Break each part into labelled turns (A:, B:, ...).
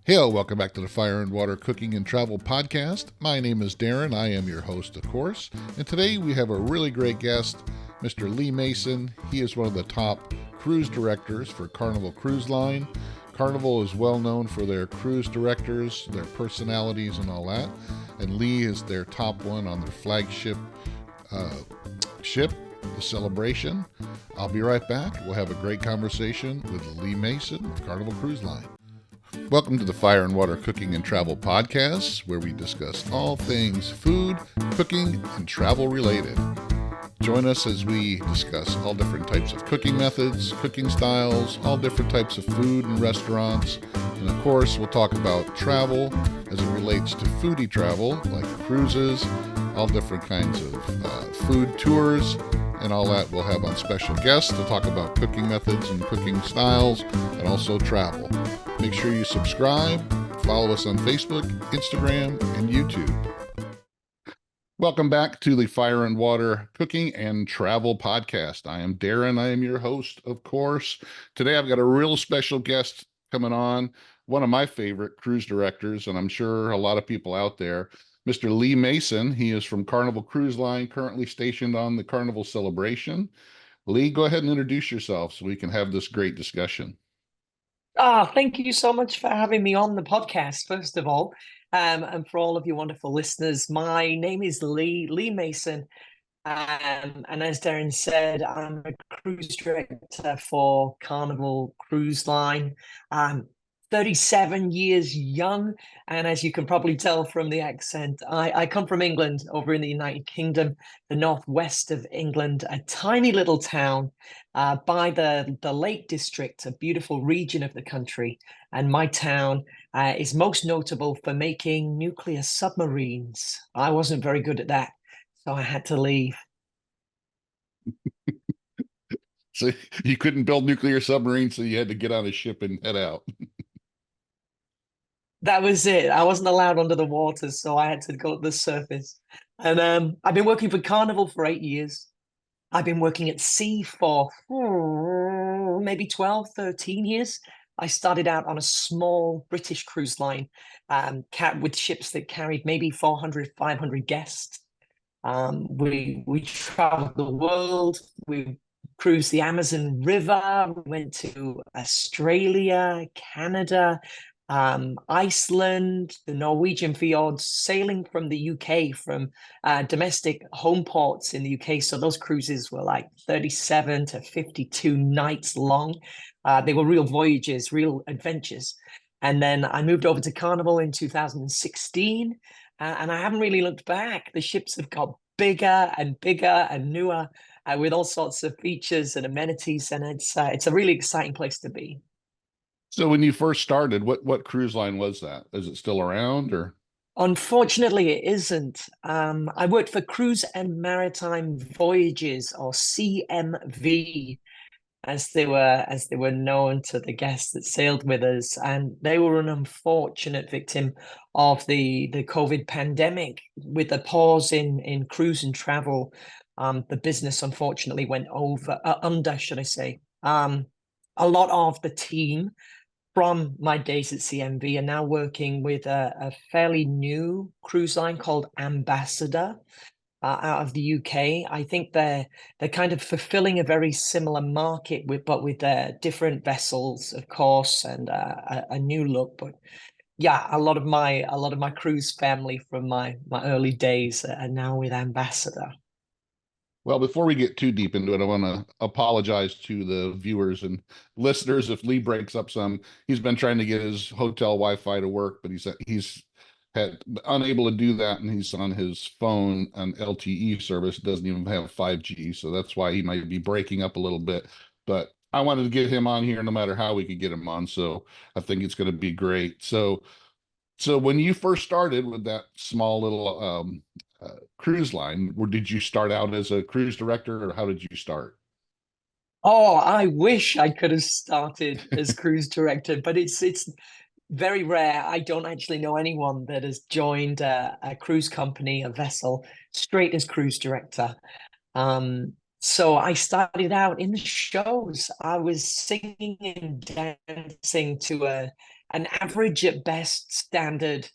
A: Hello, welcome back to the Fire and Water Cooking and Travel Podcast. My name is Darren. I am your host, of course. And today we have a really great guest, Mr. Lee Mason. He is one of the top cruise directors for Carnival Cruise Line. Carnival is well known for their cruise directors, their personalities, and all that. And Lee is their top one on their flagship ship, the Celebration. I'll be right back. We'll have a great conversation with Lee Mason of Carnival Cruise Line. Welcome to the Fire and Water Cooking and Travel Podcast, where we discuss all things food, cooking, and travel related. Join us as we discuss all different types of cooking methods, cooking styles, all different types of food and restaurants. And of course, we'll talk about travel as it relates to foodie travel, like cruises, all different kinds of food tours, and all that. We'll have on special guests to talk about cooking methods and cooking styles, and also travel. Make sure you subscribe, follow us on Facebook, Instagram, and YouTube. Welcome back to the Fire and Water Cooking and Travel Podcast. I am Darren. I am your host, of course. Today I've got a real special guest coming on, one of my favorite cruise directors, and I'm sure a lot of people out there, Mr. Lee Mason. He is from Carnival Cruise Line, currently stationed on the Carnival Celebration. Lee, go ahead and introduce yourself so we can have this great discussion.
B: Thank you so much for having me on the podcast, first of all, and for all of your wonderful listeners. My name is Lee Mason, and as Darren said, I'm a cruise director for Carnival Cruise Line. 37 years young, and as you can probably tell from the accent, I come from England, over in the United Kingdom, the northwest of England, a tiny little town by the Lake District, a beautiful region of the country. And my town is most notable for making nuclear submarines. I wasn't very good at that, so I had to leave.
A: So you couldn't build nuclear submarines, so you had to get on a ship and head out.
B: That was it. I wasn't allowed under the water, so I had to go to the surface. And I've been working for Carnival for 8 years. I've been working at sea for maybe 12, 13 years. I started out on a small British cruise line with ships that carried maybe 400, 500 guests. We traveled the world. We cruised the Amazon River. We went to Australia, Canada, Iceland, the Norwegian fjords, sailing from the UK, from domestic home ports in the UK. So those cruises were like 37 to 52 nights long. They were real voyages, real adventures. And then I moved over to Carnival in 2016, and I haven't really looked back. The ships have got bigger and newer, with all sorts of features and amenities, and it's a really exciting place to be.
A: So when you first started, what cruise line was that? Is it still around or?
B: Unfortunately, it isn't. I worked for Cruise and Maritime Voyages, or CMV, as they were known to the guests that sailed with us, and they were an unfortunate victim of the COVID pandemic. With the pause in cruise and travel, the business unfortunately went under, should I say. A lot of the team from my days at CMV are now working with a fairly new cruise line called Ambassador out of the UK. I think they're kind of fulfilling a very similar market but with different vessels, of course, and a new look. But yeah, a lot of my cruise family from my early days are now with Ambassador.
A: Well, before we get too deep into it, I want to apologize to the viewers and listeners if Lee breaks up some. He's been trying to get his hotel Wi-Fi to work, but he's had unable to do that, and he's on his phone on LTE service. Doesn't even have 5G, so that's why he might be breaking up a little bit. But I wanted to get him on here no matter how we could get him on, so I think it's going to be great. So when you first started with that small little cruise line, or did you start out as a cruise director, or how did you start?
B: Oh, I wish I could have started as cruise director, but it's very rare. I don't actually know anyone that has joined a cruise company, a vessel, straight as cruise director. So I started out in the shows. I was singing and dancing to an average at best standard,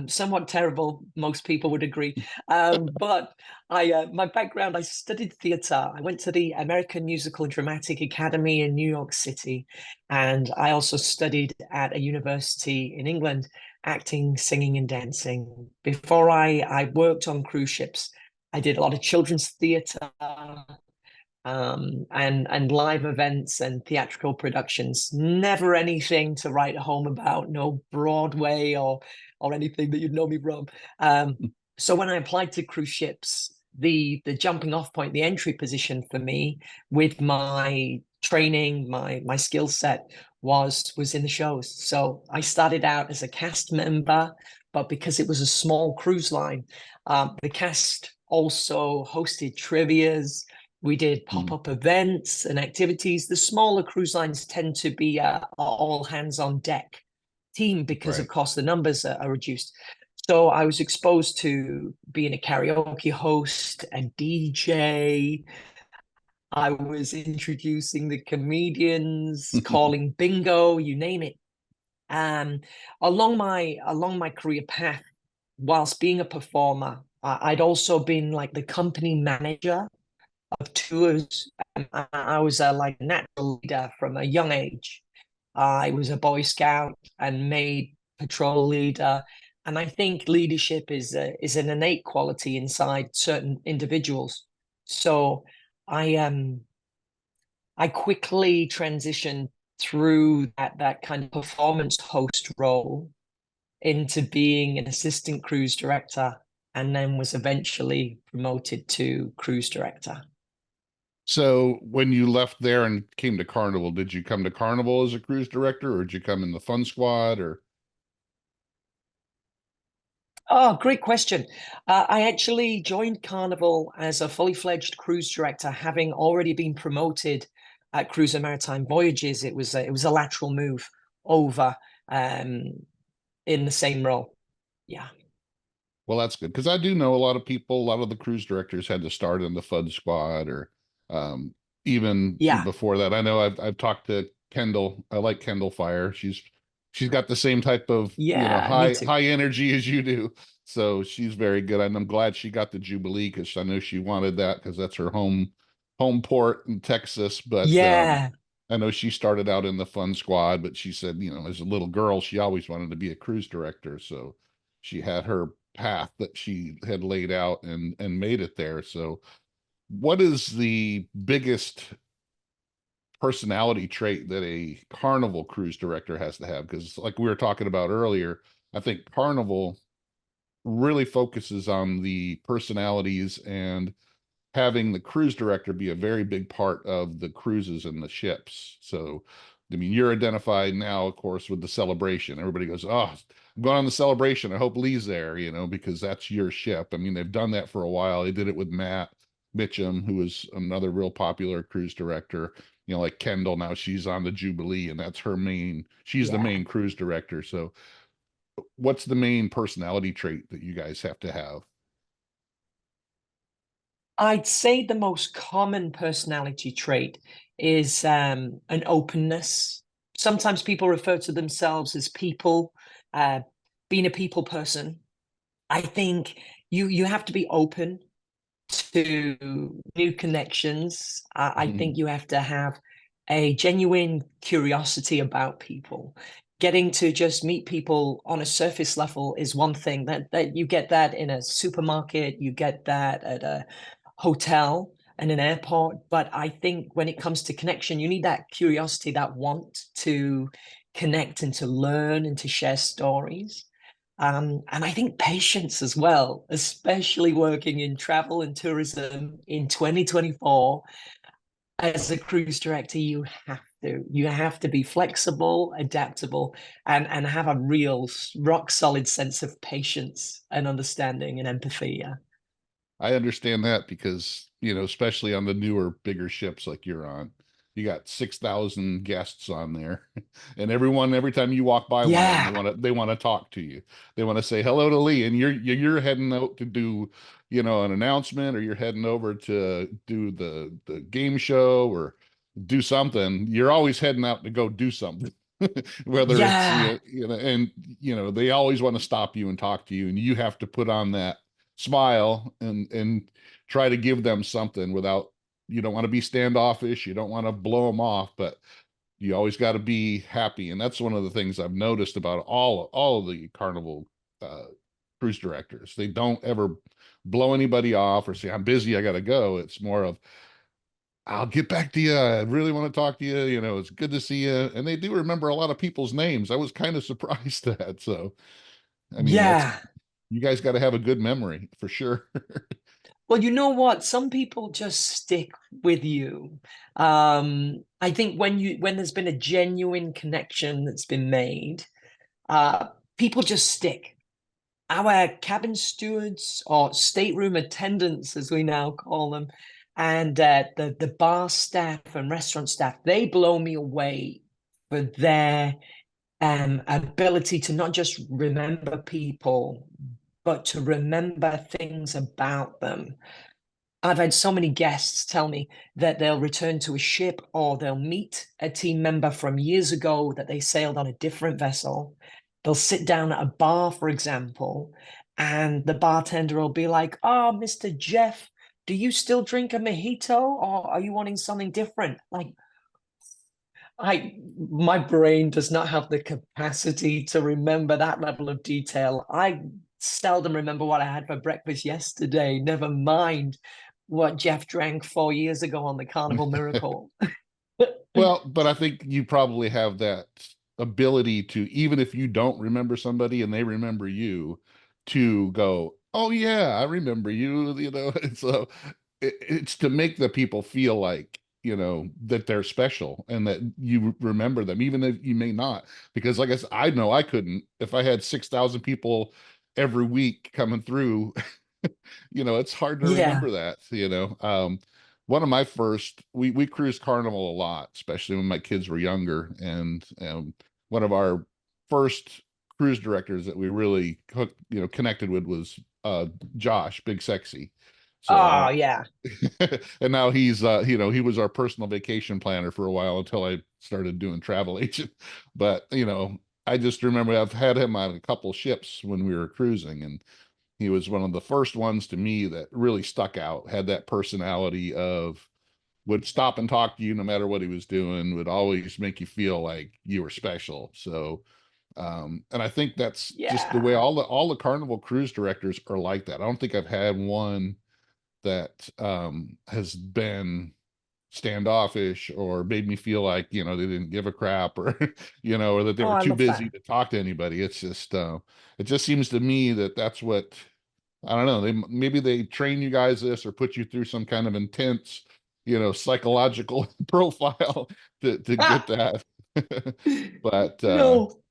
B: somewhat terrible, most people would agree. But my background, I studied theatre. I went to the American Musical and Dramatic Academy in New York City, and I also studied at a university in England, acting, singing, and dancing. Before I worked on cruise ships, I did a lot of children's theatre, and live events and theatrical productions. Never anything to write home about, no Broadway or anything that you'd know me from. So when I applied to cruise ships, the jumping off point, the entry position for me with my training, my skill set was in the shows. So I started out as a cast member, but because it was a small cruise line, the cast also hosted trivias. We did
A: Mhm.
B: pop-up events and activities. The smaller cruise lines tend to be all hands on deck team because, of
A: Right.
B: course, the numbers are reduced. So I was exposed to being a karaoke host, a DJ. I was introducing the comedians, calling bingo, you name it. Um, along my career path, whilst being a performer, I'd also been like the company manager of tours. I was like a natural leader from a young age. I was a Boy Scout and made patrol leader. And I think leadership is an innate quality inside certain individuals. So I I quickly transitioned through that kind of performance host role into being an assistant cruise director, and then was eventually promoted to cruise director.
A: So when you left there and came to Carnival, did you come to Carnival as a cruise director, or did you come in the Fun Squad, or?
B: Oh, great question. I actually joined Carnival as a fully fledged cruise director, having already been promoted at Cruise and Maritime Voyages. It was a lateral move over um, in the same role. Yeah,
A: Well, that's good because I do know a lot of people, a lot of the cruise directors had to start in the Fun Squad or um, even
B: yeah,
A: before that. I know I've talked to Kendall. I like Kendall Fire. She's got the same type of,
B: yeah. Me too.
A: high energy as you do. So she's very good. And I'm glad she got the Jubilee because I know she wanted that because that's her home port in Texas. But
B: Yeah,
A: I know she started out in the Fun Squad, but she said, as a little girl, she always wanted to be a cruise director. So she had her path that she had laid out and made it there. So what is the biggest personality trait that a Carnival cruise director has to have? Because like we were talking about earlier, I think Carnival really focuses on the personalities and having the cruise director be a very big part of the cruises and the ships. So, I mean, you're identified now, of course, with the celebration. Everybody goes, "Oh, I'm going on the celebration. I hope Lee's there," because that's your ship. I mean, they've done that for a while. They did it with Matt Mitchum, who is another real popular cruise director. Like Kendall, now she's on the Jubilee, and that's she's the
B: yeah.
A: main cruise director. So, what's the main personality trait that you guys have to have?
B: I'd say the most common personality trait is an openness. Sometimes people refer to themselves as people, uh, being a people person. I think you have to be open to new connections. I think you have to have a genuine curiosity about people. Getting to just meet people on a surface level is one thing that you get that in a supermarket, you get that at a hotel and an airport. But I think when it comes to connection, you need that curiosity, that want to connect and to learn and to share stories. And I think patience as well, especially working in travel and tourism in 2024. As a cruise director, you have to be flexible, adaptable, and have a real rock solid sense of patience and understanding and empathy. Yeah.
A: I understand that because, especially on the newer, bigger ships like you're on, you got 6,000 guests on there. And every time you walk by one of them, they
B: Yeah.
A: want to they want to talk to you. They want to say hello to Lee, and you're heading out to do, an announcement, or you're heading over to do the game show or do something. You're always heading out to go do something. whether it's
B: Yeah,
A: and they always want to stop you and talk to you, and you have to put on that smile and try to give them something without. You don't want to be standoffish, you don't want to blow them off, but you always got to be happy. And that's one of the things I've noticed about all of the Carnival uh, cruise directors. They don't ever blow anybody off or say, I'm busy, I got to go. It's more of, I'll get back to you. I really want to talk to you. It's good to see you. And they do remember a lot of people's names. I was kind of surprised at that. So, I mean,
B: yeah.
A: you guys got to have a good memory for sure.
B: Well, you know what? Some people just stick with you. I think when there's been a genuine connection that's been made, uh, people just stick. Our cabin stewards or stateroom attendants, as we now call them, and the bar staff and restaurant staff, they blow me away for their ability to not just remember people, but to remember things about them. I've had so many guests tell me that they'll return to a ship or they'll meet a team member from years ago that they sailed on a different vessel. They'll sit down at a bar, for example, and the bartender will be like, "Oh, Mr. Jeff, do you still drink a mojito or are you wanting something different?" Like, my brain does not have the capacity to remember that level of detail. I seldom remember what I had for breakfast yesterday, never mind what Jeff drank 4 years ago on the Carnival Miracle.
A: Well, but I think you probably have that ability to, even if you don't remember somebody and they remember you, to go, "Oh yeah, I remember you." And so it's to make the people feel like that they're special and that you remember them, even if you may not. Because, like I said, I know I couldn't if I had 6,000 people every week coming through. It's hard to
B: Yeah.
A: remember that. One of my first, we cruised Carnival a lot, especially when my kids were younger. And one of our first cruise directors that we really connected with was Josh, Big Sexy. So I
B: Oh,
A: don't,
B: yeah.
A: and now he's he was our personal vacation planner for a while until I started doing travel agent. But I just remember I've had him on a couple ships when we were cruising, and he was one of the first ones to me that really stuck out, had that personality of, would stop and talk to you no matter what he was doing, would always make you feel like you were special. So, and I think that's just the way
B: Yeah.
A: all the Carnival cruise directors are like that. I don't think I've had one that has been standoffish or made me feel like they didn't give a crap, or or that they
B: Oh,
A: were
B: I
A: too
B: love
A: busy
B: that.
A: to talk to anybody. It's just it just seems to me that that's what, I don't know. Maybe they train you guys this or put you through some kind of intense, psychological profile to get
B: Ah,
A: that. But
B: no.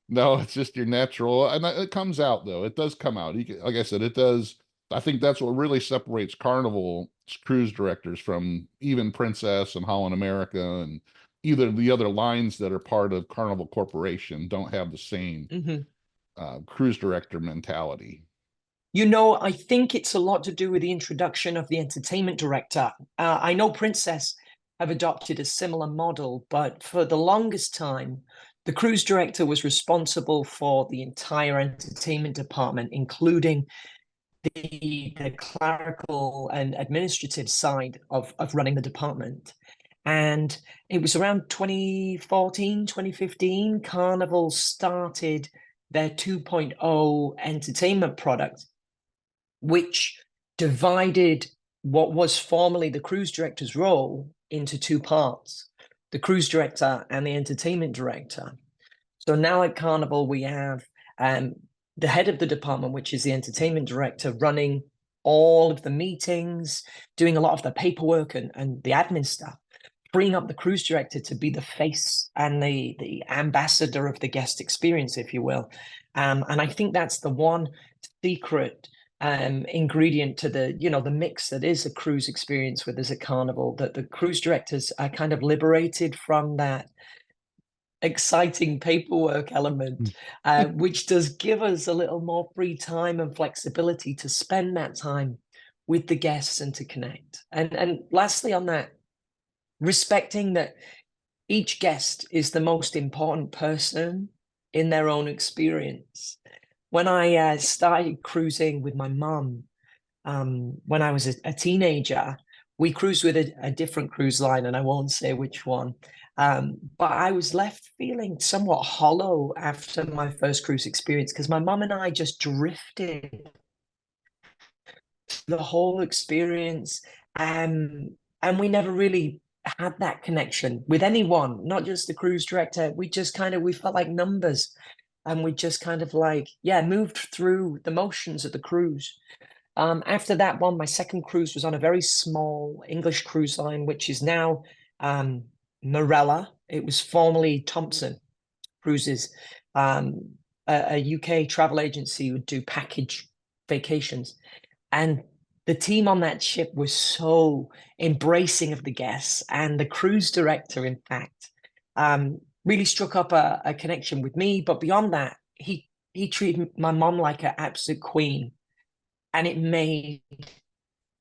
A: no, it's just your natural, and it comes out though. It does come out. Like I said, it does. I think that's what really separates Carnival cruise directors from even Princess and Holland America, and either the other lines that are part of Carnival Corporation don't have the same
B: Mhm.
A: cruise director mentality.
B: I think it's a lot to do with the introduction of the entertainment director. I know Princess have adopted a similar model, but for the longest time, the cruise director was responsible for the entire entertainment department, including the clerical and administrative side of running the department. And it was around 2014, 2015, Carnival started their 2.0 entertainment product, which divided what was formerly the cruise director's role into two parts, the cruise director and the entertainment director. So now at Carnival, we have the head of the department, which is the entertainment director, running all of the meetings, doing a lot of the paperwork and the admin stuff, freeing up the cruise director to be the face and the ambassador of the guest experience, if you will. And I think that's the one secret ingredient to the mix that is a cruise experience with us at Carnival, that the cruise directors are kind of liberated from that exciting paperwork element, which does give us a little more free time and flexibility to spend that time with the guests and to connect. And lastly on that, respecting that each guest is the most important person in their own experience. When I started cruising with my mum, when I was a teenager, we cruised with a different cruise line, and I won't say which one. But I was left feeling somewhat hollow after my first cruise experience because my mum and I just drifted the whole experience. And we never really had that connection with anyone, not just the cruise director. We just kind of, we felt like numbers, and we just kind of like, yeah, moved through the motions of the cruise. After that one, my second cruise was on a very small English cruise line, which is now Marella. It was formerly Thompson Cruises, a UK travel agency who would do package vacations. And the team on that ship was so embracing of the guests. And the cruise director, in fact, really struck up a connection with me. But beyond that, he treated my mom like an absolute queen. And it made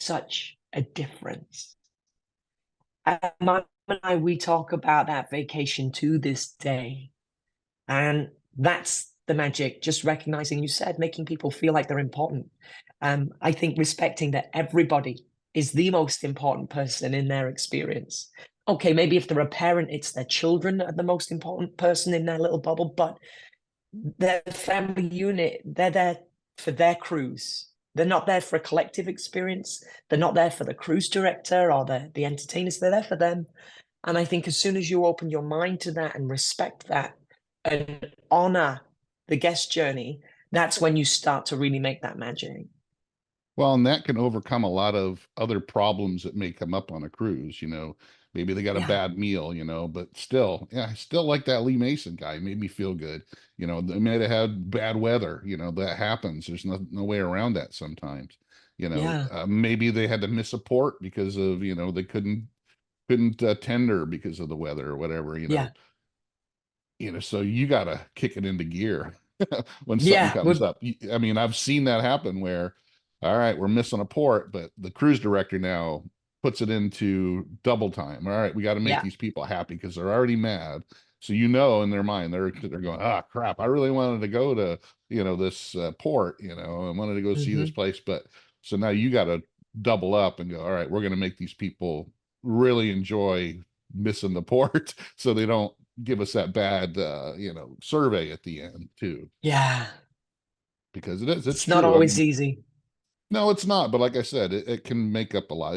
B: such a difference. And my mom and I, we talk about that vacation to this day. And that's the magic, just recognizing, you said, making people feel like they're important. I think respecting that everybody is the most important person in their experience. Okay, maybe if they're a parent, it's their children are the most important person in their little bubble, but their family unit, they're there for their cruise. They're not there for a collective experience. They're not there for the cruise director or the entertainers. They're there for them. And I think as soon as you open your mind to that and respect that and honor the guest journey, that's when you start to really make that magic.
A: Well, and that can overcome a lot of other problems that may come up on a cruise. Maybe they got a
B: Yeah,
A: bad meal, but still, yeah, I still like that Lee Mason guy. Made me feel good. They might have had bad weather, that happens. There's no way around that sometimes.
B: yeah,
A: Maybe they had to miss a port because of, they couldn't tender because of the weather or whatever,
B: yeah,
A: so you got to kick it into gear when something
B: yeah.
A: comes up. I mean, I've seen that happen where, all right, we're missing a port, but the cruise director now puts it into double time. All right, we got to make
B: Yeah,
A: these people happy because they're already mad. So in their mind, they're going, ah, crap, I really wanted to go to, this port, I wanted to go see this
B: hmm,
A: place. But so now you got to double up and go, all right, we're going to make these people really enjoy missing the port so they don't give us that bad survey at the end too,
B: yeah.
A: because it's
B: It's not
A: true. I
B: always
A: mean,
B: easy.
A: no, it's not, but like I said, it can make up a lot.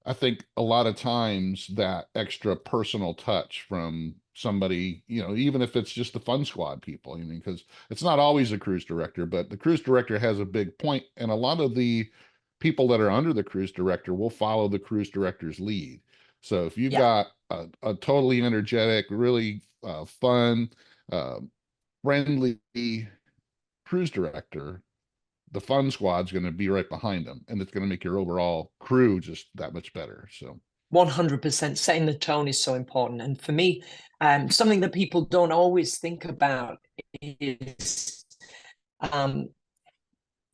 A: I think a lot of times that extra personal touch from somebody, even if it's just the fun squad people, because it's not always a cruise director, but the cruise director has a big point, and a lot of the people that are under the cruise director will follow the cruise director's lead. So if you've
B: Yeah,
A: got a totally energetic, really fun, uh, friendly cruise director, the fun squad's going to be right behind them, and it's going to make your overall crew just that much better. So
B: 100%. Setting the tone is so important. And for me, something that people don't always think about is um,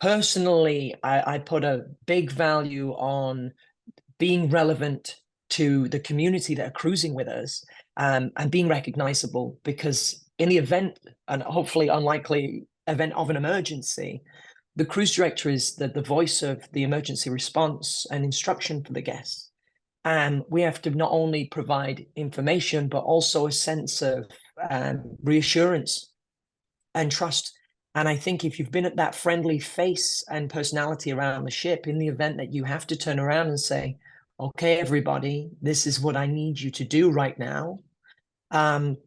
B: personally, I put a big value on being relevant to the community that are cruising with us, and being recognizable, because in the event, and hopefully unlikely event of an emergency, the cruise director is the voice of the emergency response and instruction for the guests. And we have to not only provide information, but also a sense of reassurance and trust. And I think if you've been at that friendly face and personality around the ship, in the event that you have to turn around and say, okay, everybody, this is what I need you to do right now. Um,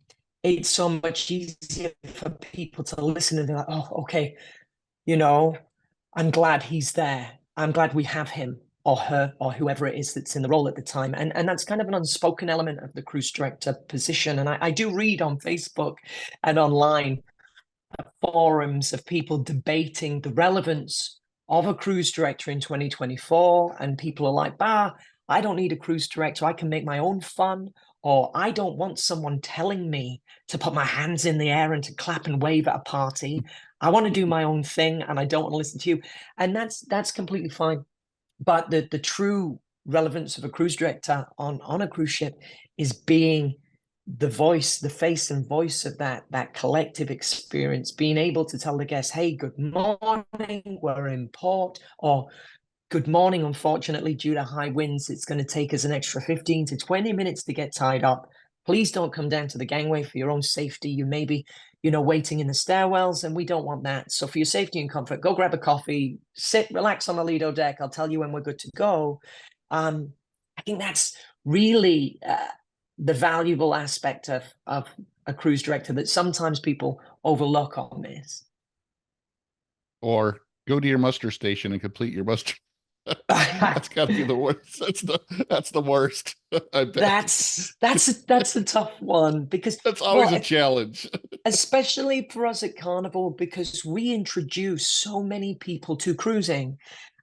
B: it's so much easier for people to listen and they're like, oh, okay, you know, I'm glad he's there. I'm glad we have him or her or whoever it is that's in the role at the time. And that's kind of an unspoken element of the cruise director position. And I do read on Facebook and online forums of people debating the relevance of a cruise director in 2024. And people are like, bah, I don't need a cruise director. I can make my own fun. Or I don't want someone telling me to put my hands in the air and to clap and wave at a party. I want to do my own thing and I don't want to listen to you. And that's completely fine. But the true relevance of a cruise director on a cruise ship is being the face and voice of that collective experience, being able to tell the guests, hey, good morning, we're in port, or good morning, unfortunately, due to high winds, it's going to take us an extra 15 to 20 minutes to get tied up. Please don't come down to the gangway for your own safety. You may be, waiting in the stairwells, and we don't want that. So for your safety and comfort, go grab a coffee, sit, relax on the Lido deck. I'll tell you when we're good to go. I think that's really the valuable aspect of a cruise director that sometimes people overlook on this.
A: Or go to your muster station and complete your muster. That's got to be the worst. That's the worst. I bet.
B: That's a tough one, because
A: that's always a challenge.
B: Especially for us at Carnival, because we introduce so many people to cruising.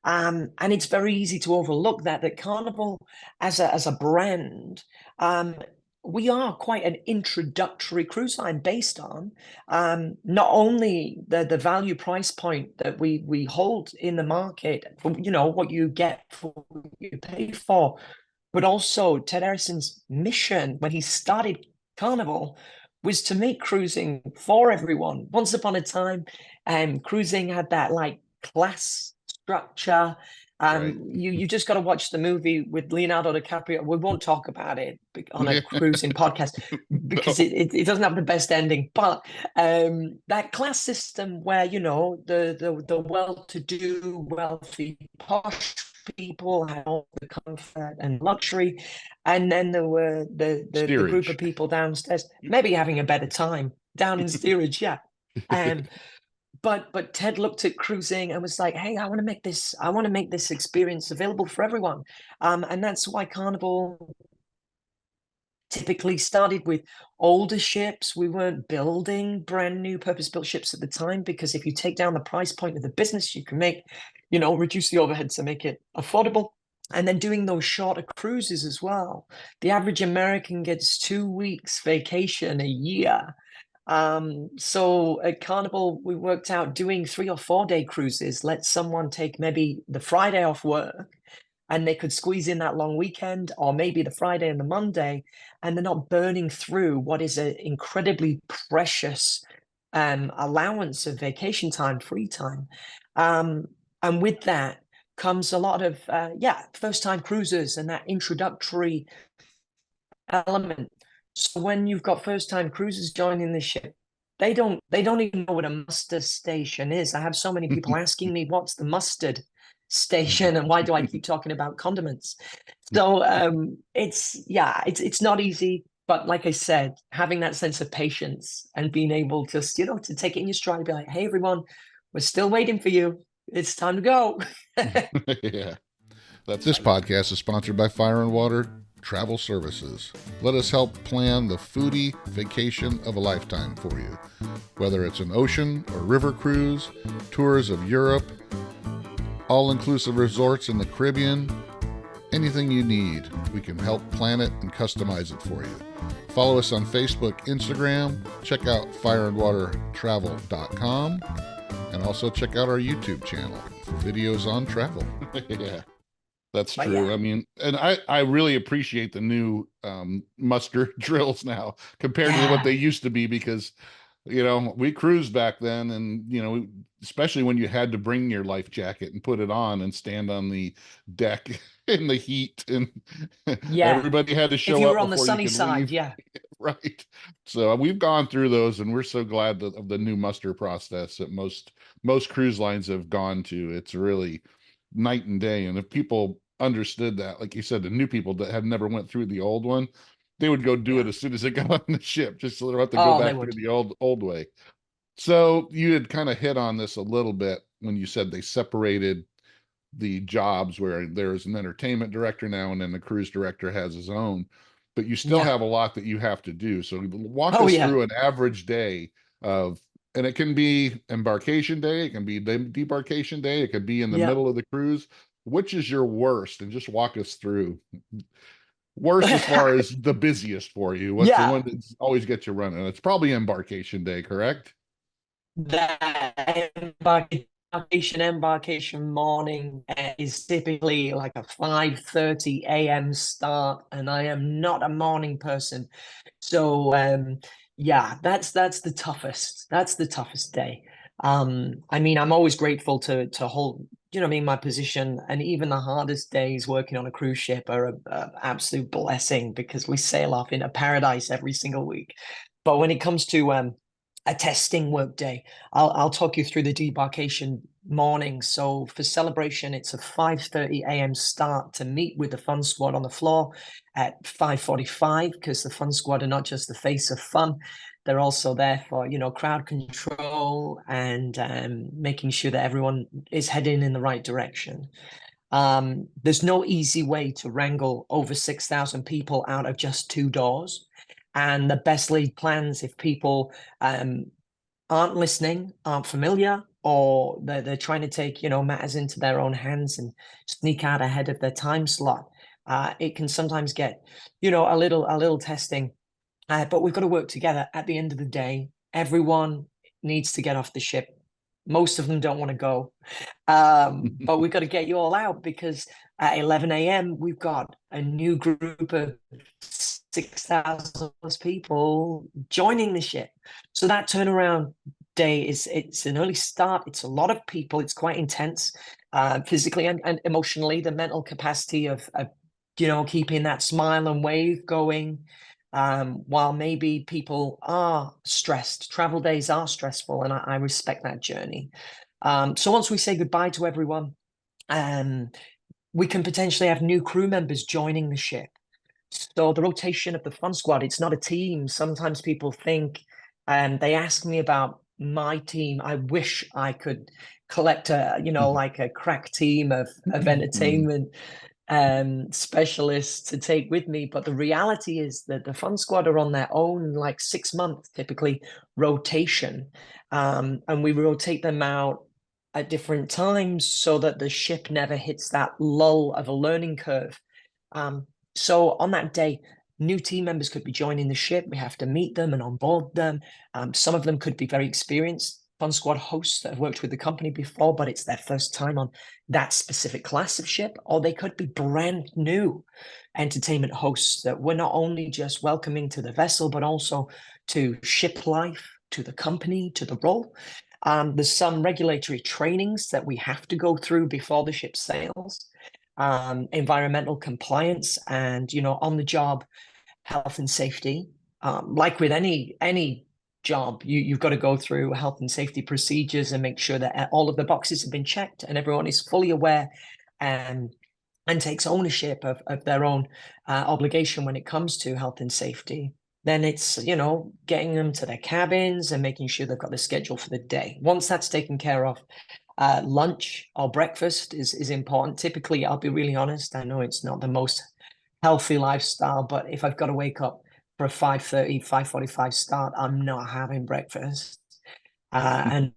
B: And it's very easy to overlook that Carnival as a brand, we are quite an introductory cruise line based on not only the value price point that we hold in the market, for, what you get for what you pay for, but also Ted Harrison's mission when he started Carnival was to make cruising for everyone. Once upon a time, cruising had that like class structure.
A: Right.
B: You just got to watch the movie with Leonardo DiCaprio. We won't talk about it on a cruising podcast because it doesn't have the best ending. But that class system where the well-to-do, wealthy, posh people had all the comfort and luxury, and then there were the group of people downstairs maybe having a better time down in steerage. Yeah. But Ted looked at cruising and was like, hey, I want to make this experience available for everyone. And that's why Carnival typically started with older ships. We weren't building brand new purpose-built ships at the time, because if you take down the price point of the business, you can make, reduce the overhead to make it affordable. And then doing those shorter cruises as well. The average American gets 2 weeks vacation a year. So at Carnival, we worked out doing 3 or 4 day cruises. Let someone take maybe the Friday off work, and they could squeeze in that long weekend, or maybe the Friday and the Monday, and they're not burning through what is an incredibly precious allowance of vacation time, free time. And with that comes a lot of first-time cruisers and that introductory element. So when you've got first-time cruisers joining the ship, they don't even know what a muster station is. I have so many people asking me, what's the mustard station, and why do I keep talking about condiments? So it's not easy, but like I said, having that sense of patience and being able just to take it in your stride and be like, hey everyone, we're still waiting for you, it's time to go.
A: Yeah. This podcast is sponsored by Fire and Water Travel Services. Let us help plan the foodie vacation of a lifetime for you. Whether it's an ocean or river cruise, tours of Europe, all-inclusive resorts in the Caribbean, anything you need, we can help plan it and customize it for you. Follow us on Facebook, Instagram, check out fireandwatertravel.com, and also check out our YouTube channel for videos on travel. Yeah. That's true. Yeah. I mean, and I really appreciate the new muster drills now compared to what they used to be, because, we cruised back then, and, especially when you had to bring your life jacket and put it on and stand on the deck in the heat, and everybody had to show up. If you were on the sunny side, leave. Right. So we've gone through those, and we're so glad of the new muster process that most cruise lines have gone to. It's really night and day. And if people understood that, like you said, the new people that had never went through the old one, they would go do it as soon as they got on the ship, just so they don't have to go back through the old way. So you had kind of hit on this a little bit when you said they separated the jobs, where there's an entertainment director now, and then the cruise director has his own, but you still have a lot that you have to do. So walk us through an average day of, and it can be embarkation day, it can be debarkation day, it could be in the middle of the cruise. Which is your worst? And just walk us through. Worst as far as the busiest for you. What's the one that always gets you running? It's probably embarkation day, correct?
B: That embarkation morning is typically like a 5:30 a.m. start, and I am not a morning person. So yeah, that's the toughest. That's the toughest day. I mean, I'm always grateful to hold, you know, what I mean, my position, and even the hardest days working on a cruise ship are a absolute blessing because we sail off into paradise every single week. But when it comes to a testing work day, I'll talk you through the debarkation morning. So for celebration, it's a 5:30 a.m. start to meet with the fun squad on the floor at 5:45 because the fun squad are not just the face of fun. They're also there for, you know, crowd control and making sure that everyone is heading in the right direction. There's no easy way to wrangle over 6,000 people out of just two doors. And the best laid plans, if people aren't listening, aren't familiar, or they're trying to take, you know, matters into their own hands and sneak out ahead of their time slot, it can sometimes get, you know, a little testing. But we've got to work together. At the end of the day, everyone needs to get off the ship. Most of them don't want to go. But we've got to get you all out because at 11 a.m. we've got a new group of 6,000 plus people joining the ship. So that turnaround day it's an early start. It's a lot of people. It's quite intense, physically and emotionally. The mental capacity of you know, keeping that smile and wave going. While maybe people are stressed, travel days are stressful, and I respect that journey. So once we say goodbye to everyone, um, we can potentially have new crew members joining the ship. So the rotation of the fun squad, it's not a team. Sometimes people think, they ask me about my team. I wish I could collect a, you know, like a crack team of entertainment specialists to take with me. But the reality is that the fun squad are on their own, like 6 month typically rotation. And we rotate them out at different times so that the ship never hits that lull of a learning curve. So on that day, new team members could be joining the ship. We have to meet them and onboard them. Some of them could be very experienced Fun Squad hosts that have worked with the company before, but it's their first time on that specific class of ship, or they could be brand new entertainment hosts that we're not only just welcoming to the vessel, but also to ship life, to the company, to the role. There's some regulatory trainings that we have to go through before the ship sails, environmental compliance, and you know, on the job health and safety. Like with any job, you've got to go through health and safety procedures and make sure that all of the boxes have been checked and everyone is fully aware and takes ownership of their own obligation when it comes to health and safety. Then it's, you know, getting them to their cabins and making sure they've got the schedule for the day. Once that's taken care of, lunch or breakfast is important. Typically, I'll be really honest, I know it's not the most healthy lifestyle, but if I've got to wake up for a 5:30, 5:45 start, I'm not having breakfast. And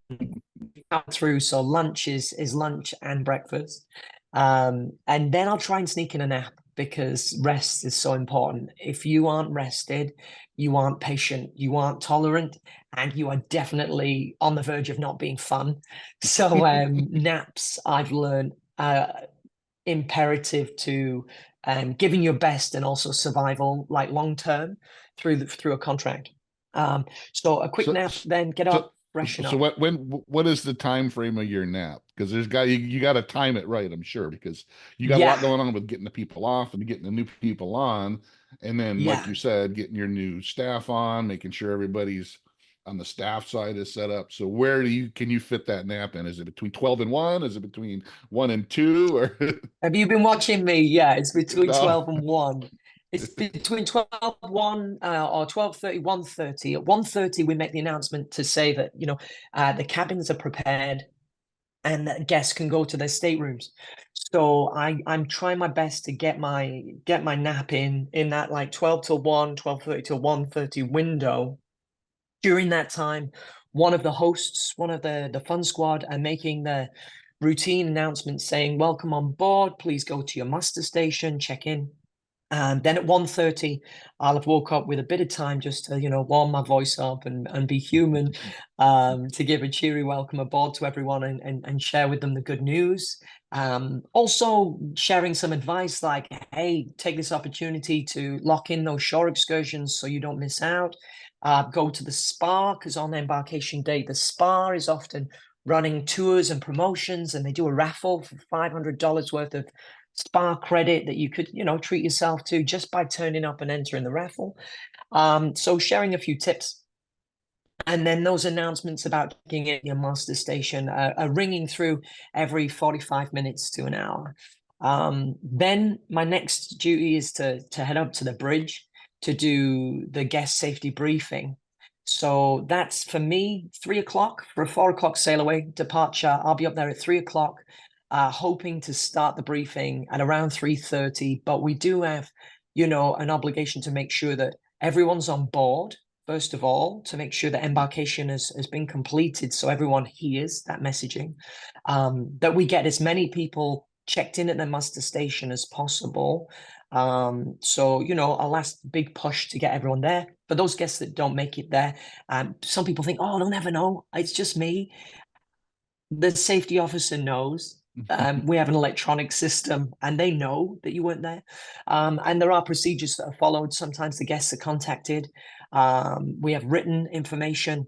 B: come through, so lunch is lunch and breakfast. And then I'll try and sneak in a nap because rest is so important. If you aren't rested, you aren't patient, you aren't tolerant, and you are definitely on the verge of not being fun. So naps, I've learned, imperative to giving your best and also survival, like long term through a contract. So a quick
A: So,
B: nap, then get
A: so,
B: up, freshen
A: so
B: up.
A: what is the time frame of your nap? Because you got to time it right, I'm sure, because you got a lot
B: Yeah,
A: going on with getting the people off and getting the new people on, and then like
B: yeah.
A: you said, getting your new staff on, making sure everybody's on the staff side is set up. So where can you fit that nap in? Is it between 12 and 1? Is it between 1 and 2? Or
B: Have you been watching me? Yeah, it's between
A: no?
B: 12 and 1. It's between 12 1 or 12:30, 1:30. At 1:30, we make the announcement to say that, you know, the cabins are prepared and that guests can go to their staterooms. So I'm trying my best to get my nap in that like 12 till 1, 12:30 till 1:30 window. During that time, one of the hosts, one of the fun squad are making the routine announcement saying, welcome on board, please go to your muster station, check in. Then at 1:30, I'll have woke up with a bit of time just to, warm my voice up and be human, to give a cheery welcome aboard to everyone and share with them the good news. Also sharing some advice like, hey, take this opportunity to lock in those shore excursions so you don't miss out. Go to the spa, because on embarkation day, the spa is often running tours and promotions, and they do a raffle for $500 worth of spa credit that you could, treat yourself to just by turning up and entering the raffle. So sharing a few tips. And then those announcements about checking in your master station are ringing through every 45 minutes to an hour. Then my next duty is to head up to the bridge to do the guest safety briefing. So that's for me, 3 o'clock for a 4 o'clock sail away departure. I'll be up there at 3 o'clock, hoping to start the briefing at around 3:30. But we do have, an obligation to make sure that everyone's on board, first of all, to make sure that embarkation has been completed so everyone hears that messaging, that we get as many people checked in at the muster station as possible. So, a last big push to get everyone there. For those guests that don't make it there, some people think, oh, they'll never know. It's just me. The safety officer knows. We have an electronic system and they know that you weren't there. And there are procedures that are followed. Sometimes the guests are contacted. We have written information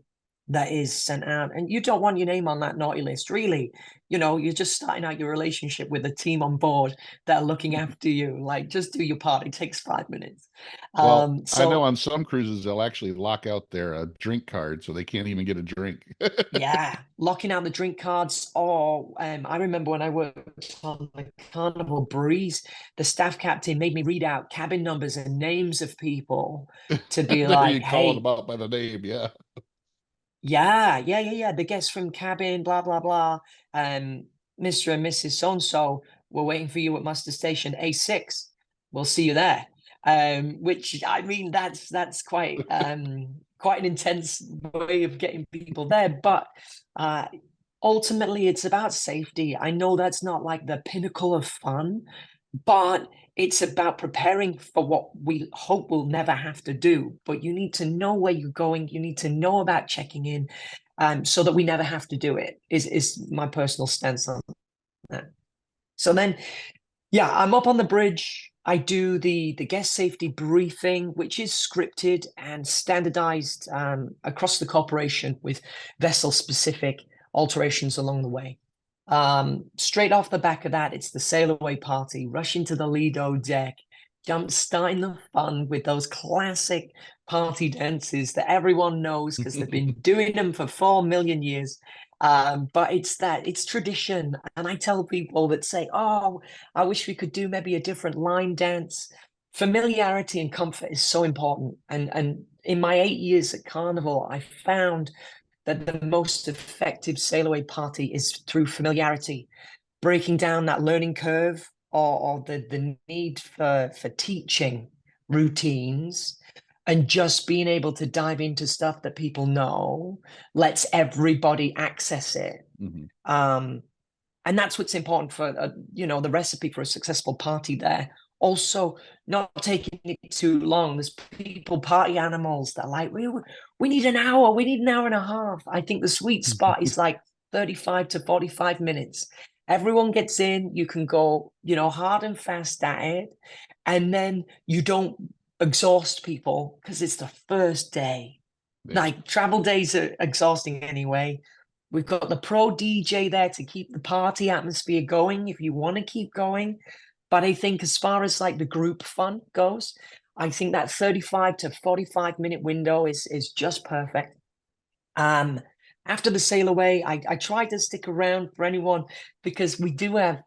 B: that is sent out, and you don't want your name on that naughty list, really. You're just starting out your relationship with a team on board that are looking after you. Like, just do your part. It takes 5 minutes.
A: Well, I know
B: So
A: on some cruises they'll actually lock out their drink card so they can't even get a drink.
B: yeah, locking out the drink cards. Or I remember when I worked on the Carnival Breeze, the staff captain made me read out cabin numbers and names of people to be
A: There
B: like,
A: you call them
B: hey,
A: out by the name, yeah.
B: yeah. The guests from cabin, blah, blah, blah. Mr. and Mrs. So-and-so, we're waiting for you at muster station A6. We'll see you there. Which, I mean, that's quite an intense way of getting people there. But ultimately, it's about safety. I know that's not like the pinnacle of fun, but it's about preparing for what we hope we'll never have to do. But you need to know where you're going. You need to know about checking in, so that we never have to do it, is my personal stance on that. So then, yeah, I'm up on the bridge. I do the guest safety briefing, which is scripted and standardized across the corporation with vessel-specific alterations along the way. Straight off the back of that, it's the sail away party, rush into the Lido deck, jump starting the fun with those classic party dances that everyone knows because they've been doing them for 4 million years. But it's tradition. And I tell people that say, oh, I wish we could do maybe a different line dance. Familiarity and comfort is so important. And in my 8 years at Carnival, I found that the most effective sail away party is through familiarity, breaking down that learning curve, or the need for teaching routines, and just being able to dive into stuff that people know lets everybody access it.
A: Mhm.
B: And that's what's important for the recipe for a successful party there. Also, not taking it too long. There's people, party animals, that are like, we need an hour, we need an hour and a half. I think the sweet spot is like 35 to 45 minutes. Everyone gets in, you can go, hard and fast at it. And then you don't exhaust people because it's the first day.
A: Yeah.
B: Like, travel days are exhausting anyway. We've got the pro DJ there to keep the party atmosphere going if you want to keep going. But I think as far as like the group fun goes, I think that 35 to 45 minute window is just perfect. After the sail away, I try to stick around for anyone, because we do have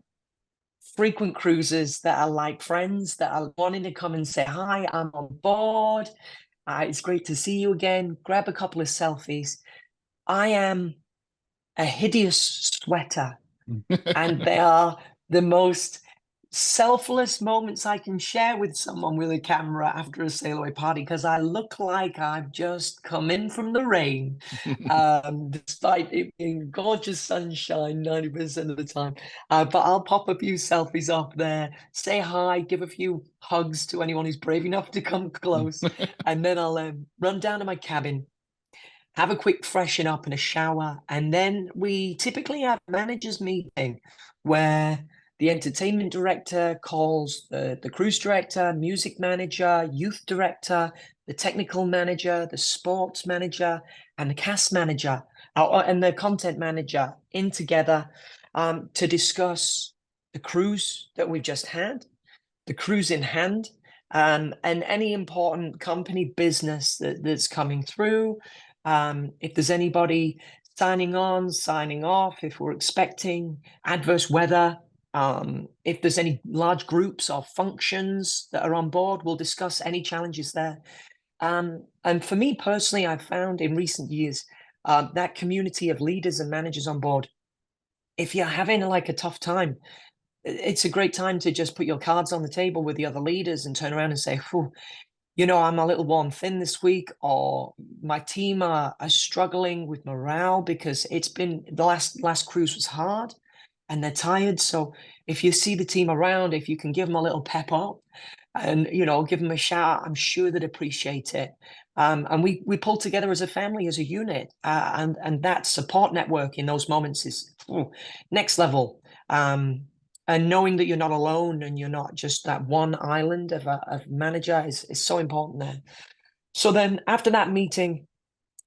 B: frequent cruisers that are like friends that are wanting to come and say, hi, I'm on board. It's great to see you again. Grab a couple of selfies. I am a hideous sweater, and they are the most selfless moments I can share with someone with a camera after a sail away party, because I look like I've just come in from the rain, despite it being gorgeous sunshine 90% of the time. But I'll pop a few selfies up there, say hi, give a few hugs to anyone who's brave enough to come close, and then I'll run down to my cabin, have a quick freshen up and a shower, and then we typically have a managers meeting where the entertainment director calls the cruise director, music manager, youth director, the technical manager, the sports manager, and the cast manager, and the content manager in together to discuss the cruise that we've just had, the cruise in hand, and any important company business that's coming through. If there's anybody signing on, signing off, if we're expecting adverse weather, if there's any large groups or functions that are on board, we'll discuss any challenges there. And for me personally, I've found in recent years that community of leaders and managers on board, if you're having like a tough time, it's a great time to just put your cards on the table with the other leaders and turn around and say, I'm a little worn thin this week, or my team are struggling with morale because it's been the last cruise was hard and they're tired. So if you see the team around, if you can give them a little pep up and, give them a shout, I'm sure they'd appreciate it. And we pull together as a family, as a unit, and that support network in those moments is next level. And knowing that you're not alone and you're not just that one island of a manager is so important there. So then after that meeting,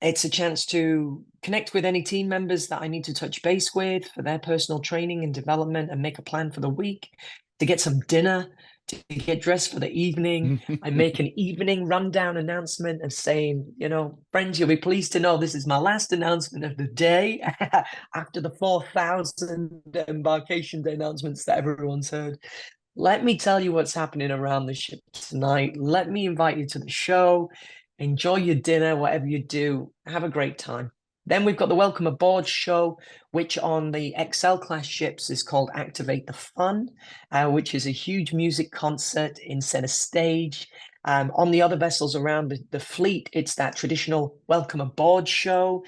B: it's a chance to connect with any team members that I need to touch base with for their personal training and development, and make a plan for the week, to get some dinner, to get dressed for the evening. I make an evening rundown announcement of saying, friends, you'll be pleased to know this is my last announcement of the day after the 4,000 embarkation day announcements that everyone's heard. Let me tell you what's happening around the ship tonight. Let me invite you to the show. Enjoy your dinner, whatever you do. Have a great time. Then we've got the Welcome Aboard show, which on the XL class ships is called Activate the Fun, which is a huge music concert in center stage. On the other vessels around the fleet, it's that traditional Welcome Aboard show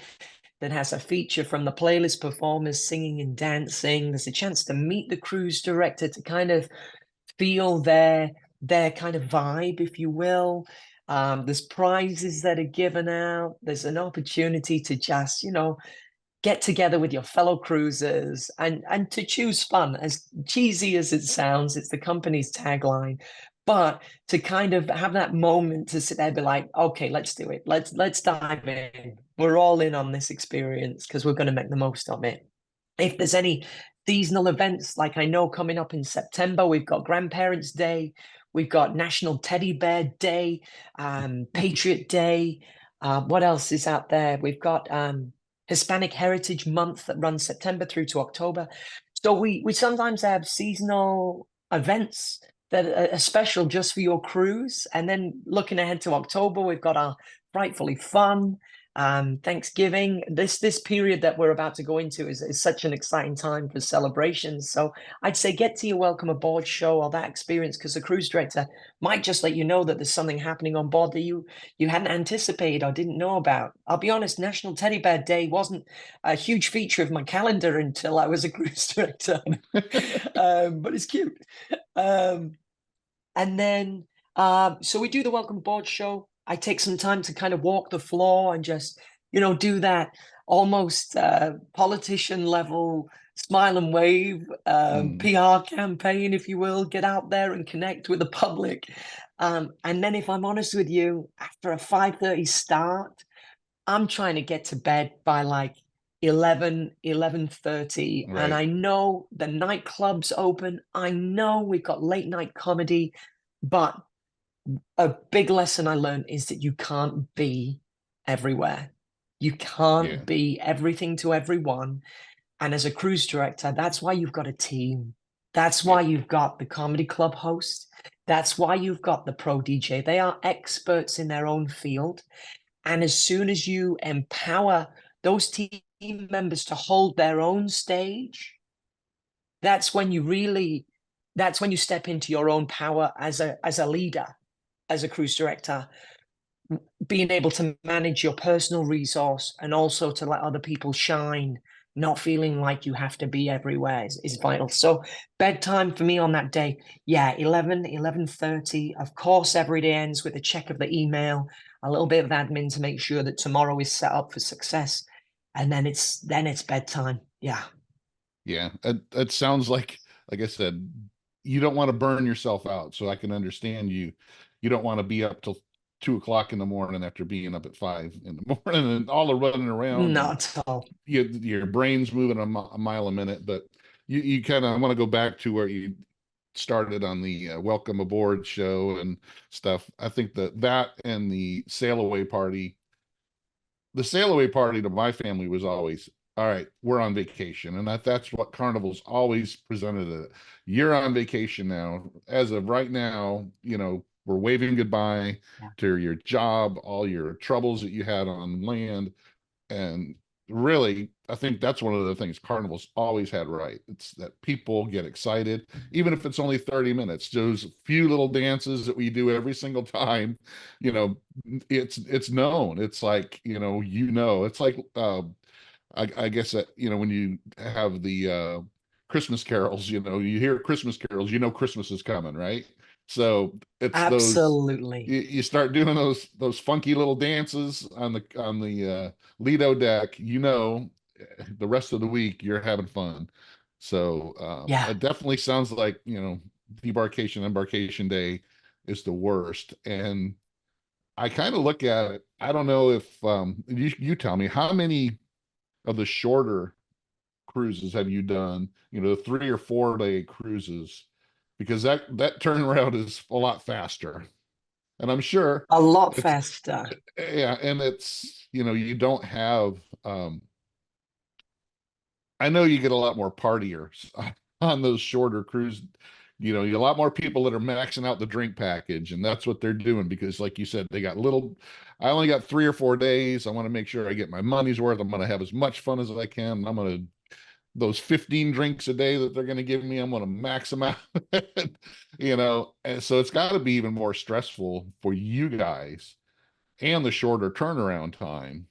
B: that has a feature from the playlist performers singing and dancing. There's a chance to meet the cruise director, to kind of feel their kind of vibe, if you will. There's prizes that are given out. There's an opportunity to just, get together with your fellow cruisers and to choose fun. As cheesy as it sounds, it's the company's tagline, but to kind of have that moment to sit there and be like, okay, let's do it. Let's dive in. We're all in on this experience because we're going to make the most of it. If there's any seasonal events, like I know coming up in September, we've got Grandparents' Day, we've got National Teddy Bear Day, Patriot Day. What else is out there? We've got Hispanic Heritage Month that runs September through to October. So we sometimes have seasonal events that are special just for your cruise. And then looking ahead to October, we've got our Frightfully Fun, Thanksgiving. This period that we're about to go into is such an exciting time for celebrations. So I'd say get to your Welcome Aboard show or that experience, because the cruise director might just let you know that there's something happening on board that you hadn't anticipated or didn't know about. I'll be honest, National Teddy Bear Day wasn't a huge feature of my calendar until I was a cruise director. But it's cute. And then so we do the Welcome Aboard show. I take some time to kind of walk the floor and just, do that almost politician level smile and wave PR campaign, if you will, get out there and connect with the public. And then if I'm honest with you, after a 5:30 start, I'm trying to get to bed by like 11:30.
A: Right.
B: And I know the nightclub's open. I know we've got late night comedy, but a big lesson I learned is that you can't be everywhere. You can't be everything to everyone. And as a cruise director, that's why you've got a team. That's why you've got the comedy club host. That's why you've got the pro DJ. They are experts in their own field. And as soon as you empower those team members to hold their own stage, that's when you really that's when you step into your own power as a leader, as a cruise director, being able to manage your personal resource and also to let other people shine, not feeling like you have to be everywhere is vital. So bedtime for me on that day, yeah, 11:30. Of course, every day ends with a check of the email, a little bit of admin to make sure that tomorrow is set up for success. And then it's bedtime. Yeah.
A: Yeah, it sounds like I said, you don't want to burn yourself out. So I can understand you. You don't want to be up till 2 o'clock in the morning after being up at 5 in the morning and all the running around and
B: Not at all.
A: your brain's moving a mile a minute. But you kind of want to go back to where you started on the welcome aboard show and stuff. I think that and the sail away party to my family was always, all right, we're on vacation. And that's what Carnival's always presented it. You're on vacation now. As of right now, we're waving goodbye
B: Yeah.
A: to your job, all your troubles that you had on land. And really, I think that's one of the things Carnival's always had right. It's that people get excited, even if it's only 30 minutes. Those few little dances that we do every single time, you know, it's known. It's like, it's like I guess that, when you have the Christmas carols, you hear Christmas carols, Christmas is coming, right? So it's those
B: Absolutely.
A: you start doing those funky little dances on the Lido deck, the rest of the week you're having fun. So
B: Yeah.
A: it definitely sounds like, debarkation, embarkation day is the worst. And I kind of look at it, I don't know if you tell me how many of the shorter cruises have you done, the 3 or 4 day cruises, because that turnaround is a lot faster. And I'm sure
B: A lot
A: it's,
B: faster.
A: yeah, and it's, you don't have, I know you get a lot more partiers on those shorter cruises. A lot more people that are maxing out the drink package, and that's what they're doing because, like you said, I only got 3 or 4 days. I want to make sure I get my money's worth. I'm going to have as much fun as I can. I'm going to, those 15 drinks a day that they're going to give me, I'm going to max them out, and so it's got to be even more stressful for you guys and the shorter turnaround time.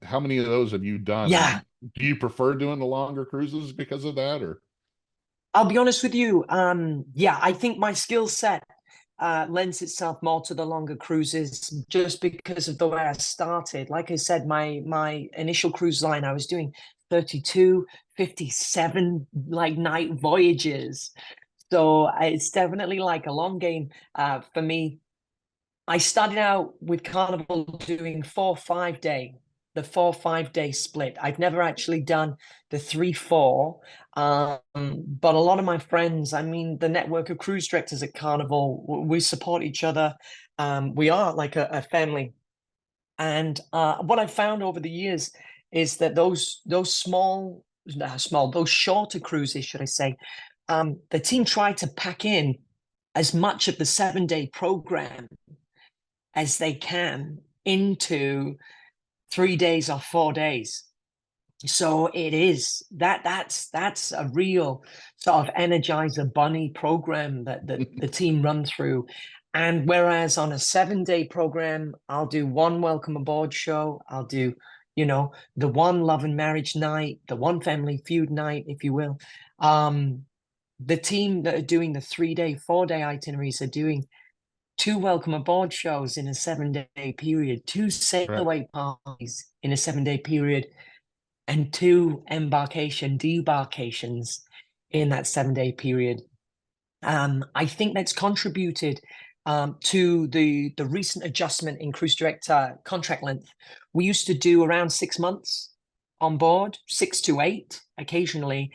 A: How many of those have you done? And
B: Yeah.
A: do you prefer doing the longer cruises because of that, or?
B: I'll be honest with you. Yeah, I think my skill set lends itself more to the longer cruises just because of the way I started. Like I said, my initial cruise line, I was doing 32, 57 like night voyages. So it's definitely like a long game for me. I started out with Carnival doing the 4 5 day split. I've never actually done the 3 4. But a lot of my friends, I mean, the network of cruise directors at Carnival, we support each other. We are like a family. And what I've found over the years is that those those shorter cruises, should I say, the team tried to pack in as much of the 7 day program as they can into 3 days or 4 days. So it is that's a real sort of Energizer Bunny program that the team run through. And whereas on a 7 day program, I'll do one welcome aboard show, I'll do, the one love and marriage night, the one family feud night, if you will. The team that are doing the 3 day, 4 day itineraries are doing two welcome aboard shows in a 7 day period, two sail
A: Right.
B: away parties in a 7 day period, and two embarkation debarkations in that 7 day period. I think that's contributed to the recent adjustment in cruise director contract length. We used to do around 6 months on board, 6 to 8 occasionally,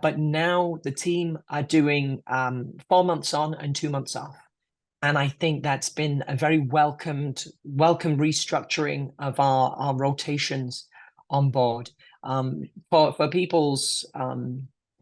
B: but now the team are doing 4 months on and 2 months off. And I think that's been a very welcome restructuring of our rotations on board for people's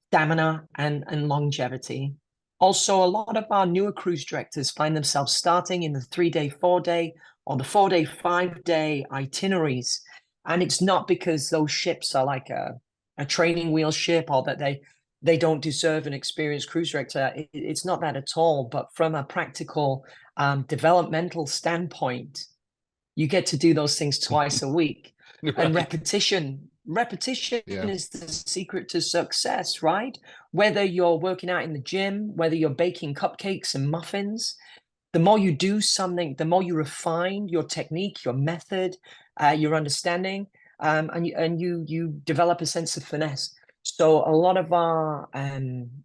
B: stamina and longevity. Also, a lot of our newer cruise directors find themselves starting in the 3 day, 4 day, or the 4 day, 5 day itineraries. And it's not because those ships are like a training wheel ship or that they don't deserve an experienced cruise director. It's not that at all. But from a practical developmental standpoint, you get to do those things twice a week. And
A: Right.
B: repetition
A: Yeah.
B: is the secret to success, right? Whether you're working out in the gym, whether you're baking cupcakes and muffins, the more you do something, the more you refine your technique, your method, your understanding, and you develop a sense of finesse. So a lot of our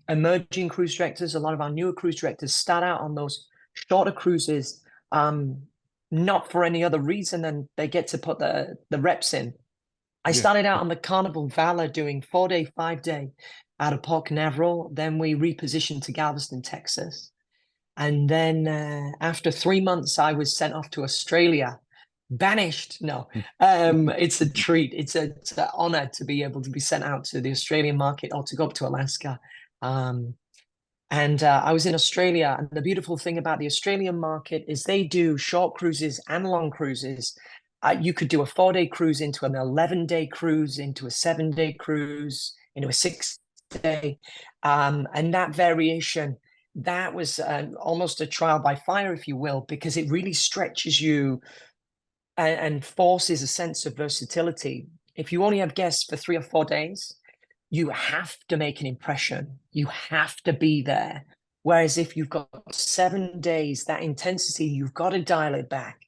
B: emerging cruise directors, a lot of our newer cruise directors start out on those shorter cruises, not for any other reason than they get to put the reps in. I
A: Yeah.
B: started out on the Carnival Valor doing 4-day, 5-day out of Port Canaveral. Then we repositioned to Galveston, Texas. And then after 3 months, I was sent off to Australia, banished. No, it's a treat. It's an honor to be able to be sent out to the Australian market or to go up to Alaska. And I was in Australia. And the beautiful thing about the Australian market is they do short cruises and long cruises. You could do a 4-day cruise into an 11-day cruise, into a 7-day cruise, into a 6-day. And that variation, that was almost a trial by fire, if you will, because it really stretches you and forces a sense of versatility. If you only have guests for 3 or 4 days, you have to make an impression. You have to be there. Whereas if you've got 7 days, that intensity, you've got to dial it back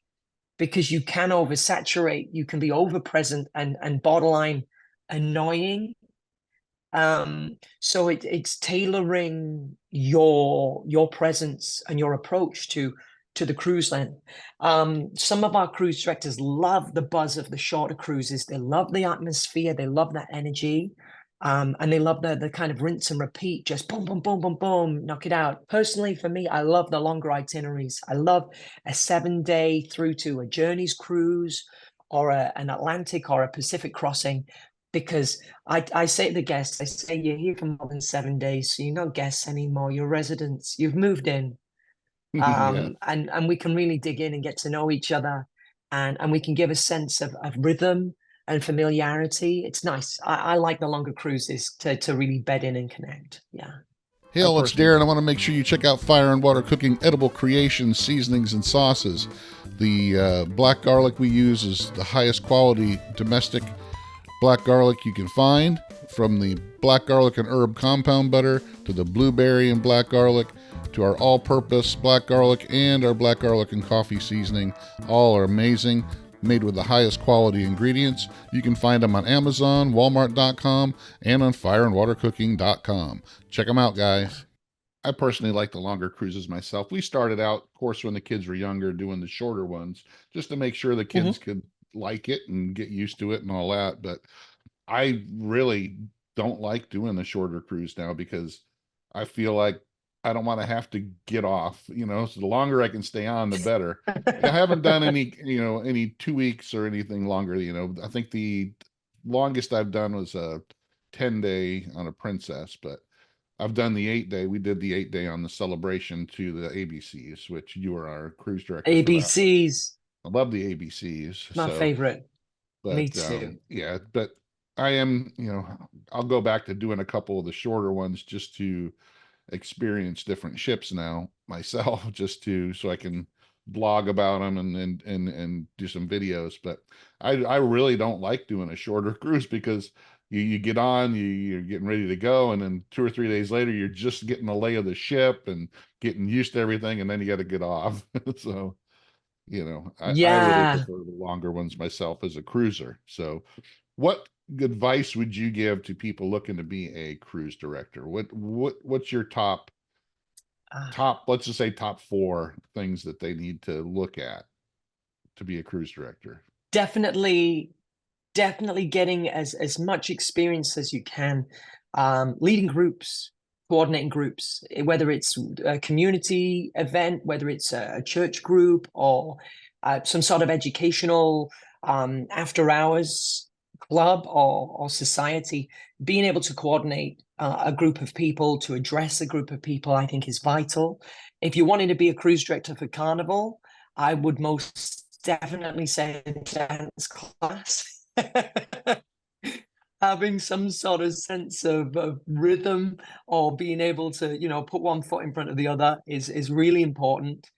B: because you can oversaturate. You can be over present and borderline annoying. So it's tailoring your presence and your approach to the cruise length. Some of our cruise directors love the buzz of the shorter cruises. They love the atmosphere. They love that energy. And they love the kind of rinse and repeat, just boom, boom, boom, boom, boom, knock it out. Personally, for me, I love the longer itineraries. I love a 7-day through to a Journeys cruise or an Atlantic or a Pacific crossing, because I say to the guests, I say, you're here for more than 7 days, so you're not guests anymore, you're residents, you've moved in.
A: Yeah.
B: And we can really dig in and get to know each other, and we can give a sense of rhythm and familiarity. It's nice. I like the longer cruises to really bed in and connect. Yeah.
A: Hey,
B: I
A: all, it's
B: personally
A: Darren. I want to make sure you check out Fire and Water Cooking Edible Creations, Seasonings, and Sauces. The black garlic we use is the highest quality domestic black garlic you can find, from the black garlic and herb compound butter to the blueberry and black garlic to our all-purpose black garlic and our black garlic and coffee seasoning. All are amazing, made with the highest quality ingredients. You can find them on Amazon, Walmart.com, and on fireandwatercooking.com. Check them out, guys. I personally like the longer cruises myself. We started out, of course, when the kids were younger, doing the shorter ones just to make sure the kids could like it and get used to it and all that. But I really don't like doing the shorter cruise now because I feel like I don't want to have to get off, so the longer I can stay on, the better. I haven't done any 2 weeks or anything longer. I think the longest I've done was a 10-day on a Princess, but I've done the 8-day. We did the 8-day on the Celebration to the ABCs, which you were our cruise director for that one.
B: ABCs,
A: I love the ABCs.
B: my
A: So,
B: favorite. Me
A: but
B: too.
A: yeah, but I am, I'll go back to doing a couple of the shorter ones just to experience different ships now myself, so I can blog about them and do some videos. But I really don't like doing a shorter cruise because you get on, you're getting ready to go, and then 2 or 3 days later you're just getting the lay of the ship and getting used to everything, and then you got to get off. So I really
B: Yeah.
A: prefer the longer ones myself as a cruiser. So what advice would you give to people looking to be a cruise director? What's your top,
B: Uh,
A: let's just say top 4 things that they need to look at to be a cruise director?
B: definitely getting as much experience as you can, leading groups, coordinating groups, whether it's a community event, whether it's a church group, or some sort of educational after hours club or society. Being able to coordinate a group of people, to address a group of people, I think is vital. If you wanted to be a cruise director for Carnival, I would most definitely say a dance class. having some sort of sense of rhythm or being able to, put one foot in front of the other is really important.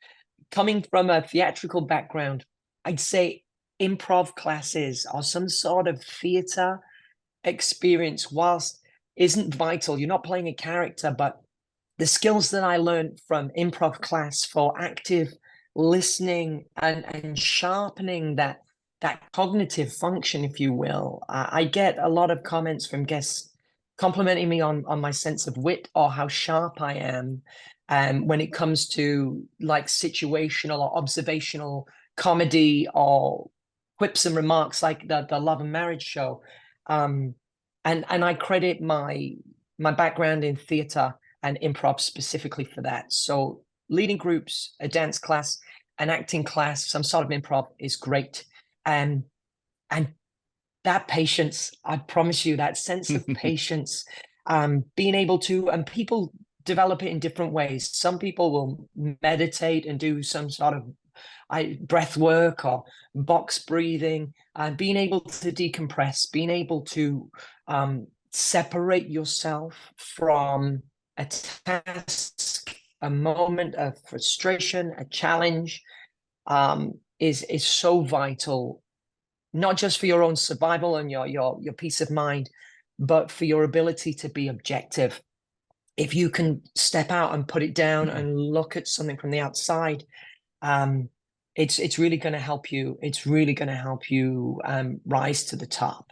B: Coming from a theatrical background, I'd say improv classes or some sort of theater experience, whilst isn't vital. You're not playing a character, but the skills that I learned from improv class for active listening and sharpening that cognitive function, if you will. I get a lot of comments from guests complimenting me on my sense of wit or how sharp I am when it comes to like situational or observational comedy or quips and remarks like the Love and Marriage show. And I credit my background in theater and improv specifically for that. So leading groups, a dance class, an acting class, some sort of improv is great. And that patience, I promise you, that sense of patience, being able to, and people develop it in different ways. Some people will meditate and do some sort of breath work or box breathing, and being able to decompress, being able to separate yourself from a task, a moment of frustration, a challenge, is so vital, not just for your own survival and your peace of mind, but for your ability to be objective. If you can step out and put it down and look at something from the outside, it's really going to help you. It's really going to help you rise to the top.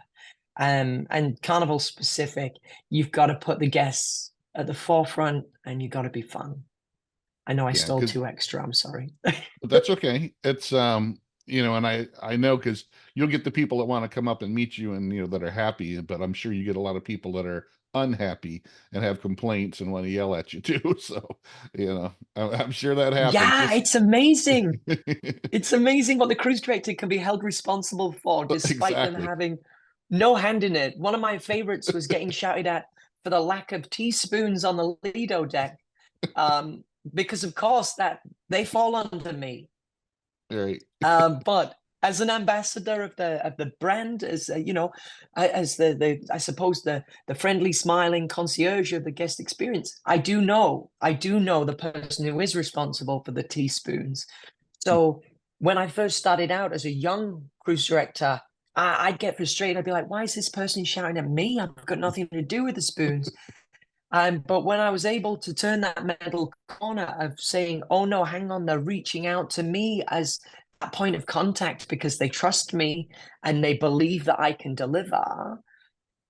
B: And Carnival specific, you've got to put the guests at the forefront, and you've got to be fun. I know I
A: Yeah,
B: stole
A: because
B: two extra. I'm sorry.
A: that's okay. It's and I know because you'll get the people that want to come up and meet you and that are happy, but I'm sure you get a lot of people that are unhappy and have complaints and want to yell at you too. So, I'm sure that happens.
B: Yeah,
A: Just
B: it's amazing. It's amazing what the cruise director can be held responsible for, despite them
A: exactly.
B: having no hand in it. One of my favorites was getting shouted at for the lack of teaspoons on the Lido deck, because of course that they fall under me.
A: Right.
B: But as an ambassador of the brand, as as the I suppose the friendly, smiling concierge of the guest experience, I do know the person who is responsible for the teaspoons. So when I first started out as a young cruise director, I'd get frustrated. I'd be like, "Why is this person shouting at me? I've got nothing to do with the spoons." But when I was able to turn that mental corner of saying, "Oh no, hang on, they're reaching out to me as a point of contact because they trust me and they believe that I can deliver,"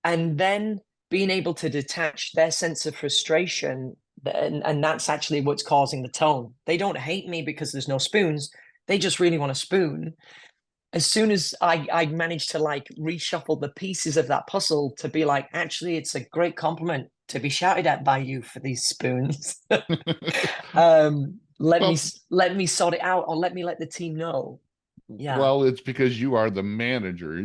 B: and then being able to detach their sense of frustration, and that's actually what's causing the tone. They don't hate me because there's no spoons. They just really want a spoon. As soon as I managed to like reshuffle the pieces of that puzzle to be like, actually, it's a great compliment to be shouted at by you for these spoons. Let me
A: Well,
B: let me sort it out, or let me let the team know. Yeah,
A: Well, it's because you are the manager.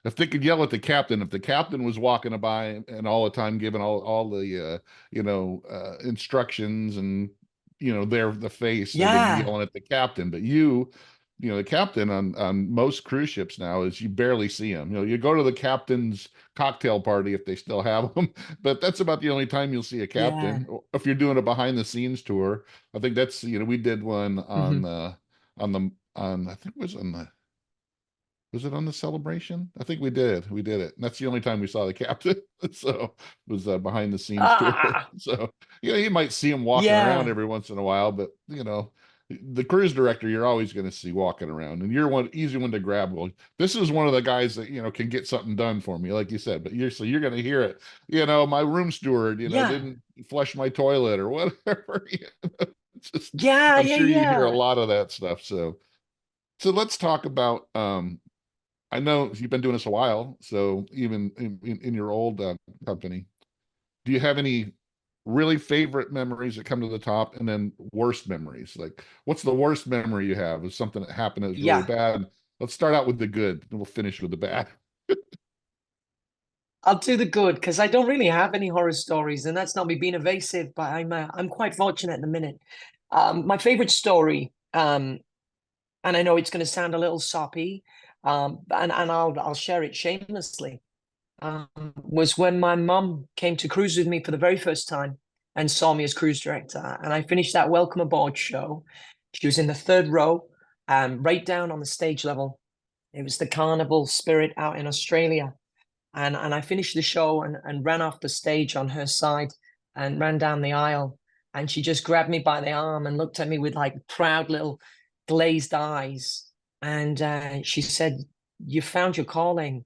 A: If they could yell at the captain, if the captain was walking by and all the time giving all the instructions and they're the face, they'd be
B: yeah,
A: yelling at the captain. But the captain on most cruise ships now is you barely see him. You go to the captain's cocktail party if they still have them, but that's about the only time you'll see a
B: yeah.
A: captain. If you're doing a behind the scenes tour, I think that's we did one
B: Mhm.
A: on the on I think it was it on the celebration? I think we did it. And that's the only time we saw the captain. So it was a behind the scenes tour.
B: Ah,
A: So you might see him walking around
B: yeah,
A: every once in a while, but the cruise director you're always going to see walking around, and you're one easy one to grab. Well, this is one of the guys that can get something done for me, like you said. But you're going to hear it. My room steward
B: yeah,
A: didn't flush my toilet or whatever. It's just
B: yeah,
A: I'm
B: yeah,
A: sure you hear a
B: yeah,
A: lot of that stuff. So let's talk about I know you've been doing this a while, so even in your old company, do you have any really favorite memories that come to the top, and then worst memories? Like, what's the worst memory you have of something that happened that was really
B: yeah.
A: bad? Let's start out with the good, and we'll finish with the bad.
B: I'll do the good because I don't really have any horror stories, and that's not me being evasive. But I'm quite fortunate at the minute. My favorite story, and I know it's going to sound a little soppy, and I'll share it shamelessly. was when my mum came to cruise with me for the very first time and saw me as cruise director. And I finished that welcome aboard show. She was in the third row, right down on the stage level. It was the Carnival Spirit out in Australia. And I finished the show and ran off the stage on her side and ran down the aisle. And she just grabbed me by the arm and looked at me with like proud little glazed eyes. And she said, "You found your calling."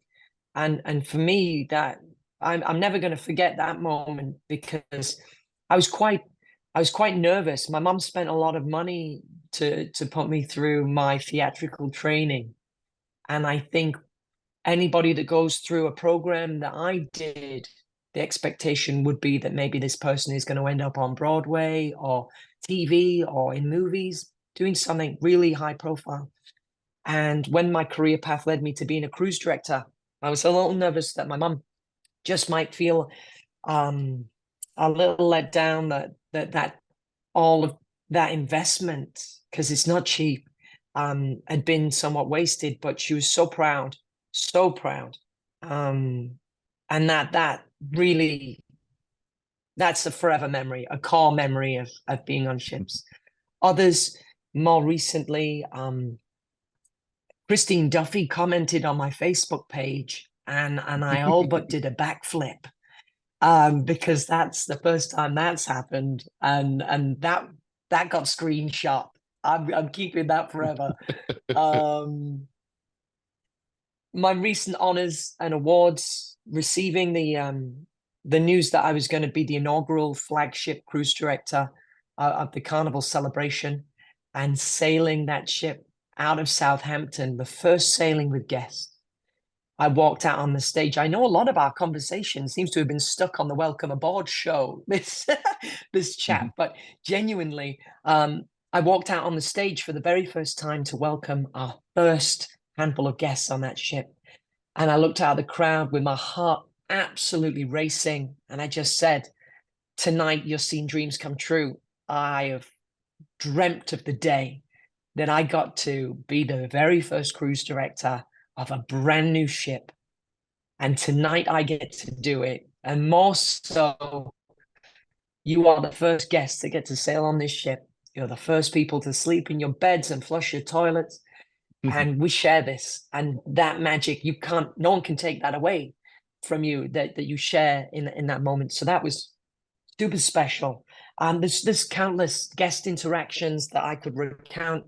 B: And for me, that I'm never going to forget that moment, because I was quite I was quite nervous. My mum spent a lot of money to put me through my theatrical training. And I think anybody that goes through a program that I did, the expectation would be that maybe this person is going to end up on Broadway or TV or in movies doing something really high profile. And when my career path led me to being a cruise director, I was a little nervous that my mum just might feel um, a little let down, that all of that investment, because it's not cheap, had been somewhat wasted. But she was so proud, so proud, and that really, that's a forever memory, a core memory of being on ships. Others, more recently, Christine Duffy commented on my Facebook page, and I all but did a backflip, because that's the first time that's happened, and that got screenshot. I'm keeping that forever. My recent honors and awards, receiving the news that I was going to be the inaugural flagship cruise director of the Carnival celebration, and sailing that ship out of Southampton, the first sailing with guests. I walked out on the stage. I know a lot of our conversation seems to have been stuck on the welcome aboard show, this chat, but genuinely, I walked out on the stage for the very first time to welcome our first handful of guests on that ship. And I looked out at the crowd with my heart absolutely racing. And I just said, "Tonight, you're seeing dreams come true." I have dreamt of the day that I got to be the very first cruise director of a brand new ship. And tonight I get to do it. And more so, you are the first guests that get to sail on this ship. You're the first people to sleep in your beds and flush your toilets. And we share this. And that magic, no one can take that away from you, that you share in that moment. So that was super special. There's countless guest interactions that I could recount.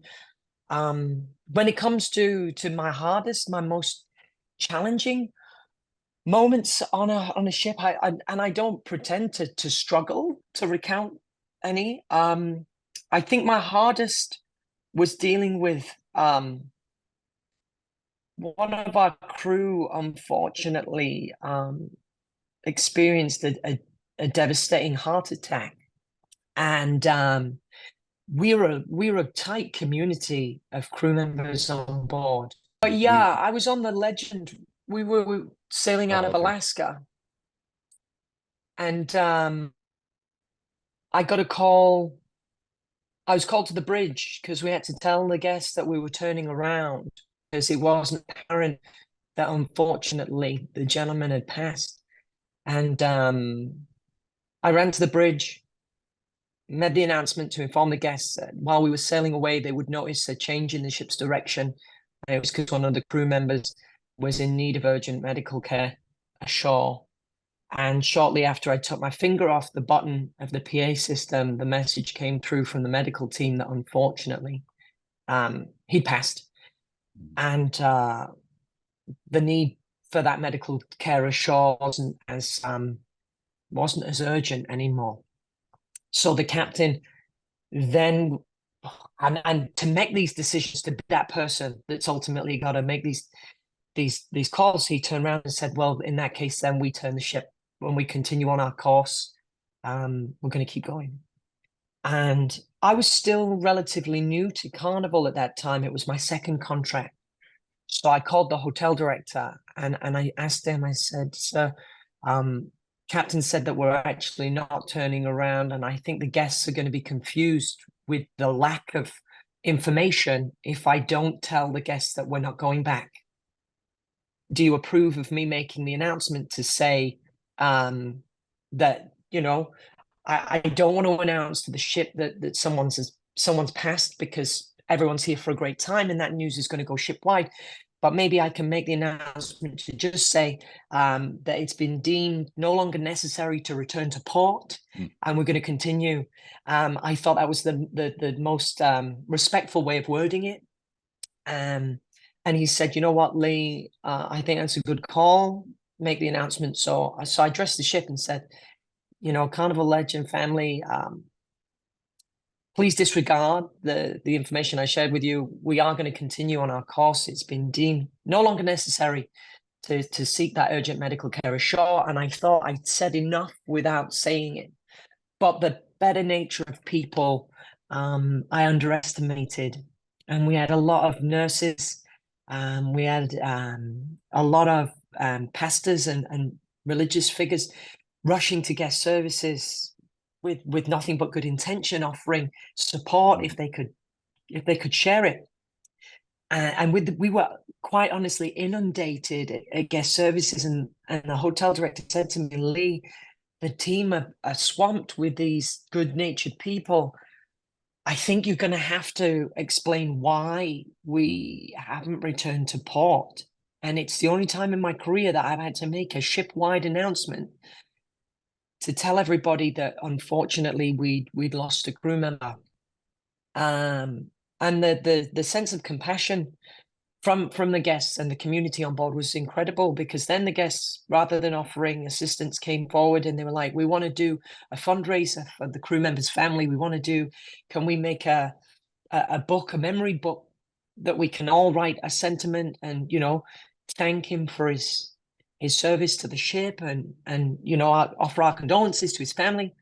B: When it comes to my most challenging moments on a ship, I don't pretend to struggle to recount any. I think my hardest was dealing with one of our crew, unfortunately, experienced a devastating heart attack, and we're a tight community of crew members on board. But yeah, I was on the Legend. We were sailing out of Alaska, and I got a call. I was called to the bridge because we had to tell the guests that we were turning around, because it wasn't apparent that unfortunately the gentleman had passed. And I ran to the bridge, made the announcement to inform the guests that while we were sailing away, they would notice a change in the ship's direction. And it was because one of the crew members was in need of urgent medical care ashore. And shortly after I took my finger off the button of the PA system, the message came through from the medical team that unfortunately he'd passed. And the need for that medical care ashore wasn't as urgent anymore. So the captain then, and to make these decisions, to be that person that's ultimately got to make these calls, he turned around and said, "Well, in that case, then we turn the ship. When we continue on our course, we're going to keep going." And I was still relatively new to Carnival at that time. It was my second contract. So I called the hotel director and I asked him, I said, "Sir, Captain said that we're actually not turning around, and I think the guests are going to be confused with the lack of information if I don't tell the guests that we're not going back." do you approve of me making the announcement to say that, I don't want to announce to the ship that someone's passed, because everyone's here for a great time and that news is going to go shipwide. But maybe I can make the announcement to just say that it's been deemed no longer necessary to return to port, and we're going to continue. I thought that was the most respectful way of wording it. And he said, you know what, Lee, I think that's a good call. Make the announcement. So I addressed the ship and said, Carnival Legend family, please disregard the information I shared with you. We are going to continue on our course. It's been deemed no longer necessary to seek that urgent medical care ashore. And I thought I'd said enough without saying it. But the better nature of people, I underestimated. And we had a lot of nurses. We had a lot of pastors and religious figures rushing to guest services with nothing but good intention, offering support if they could share it. And we were quite honestly inundated at guest services, and the hotel director said to me, Lee, the team are swamped with these good-natured people. I think you're going to have to explain why we haven't returned to port. And it's the only time in my career that I've had to make a ship-wide announcement to tell everybody that unfortunately we'd lost a crew member. And the sense of compassion from the guests and the community on board was incredible, because then the guests, rather than offering assistance, came forward and they were like, we want to do a fundraiser for the crew member's family. Can we make a book, a memory book that we can all write a sentiment and, thank him for his service to the ship and offer our condolences to his family.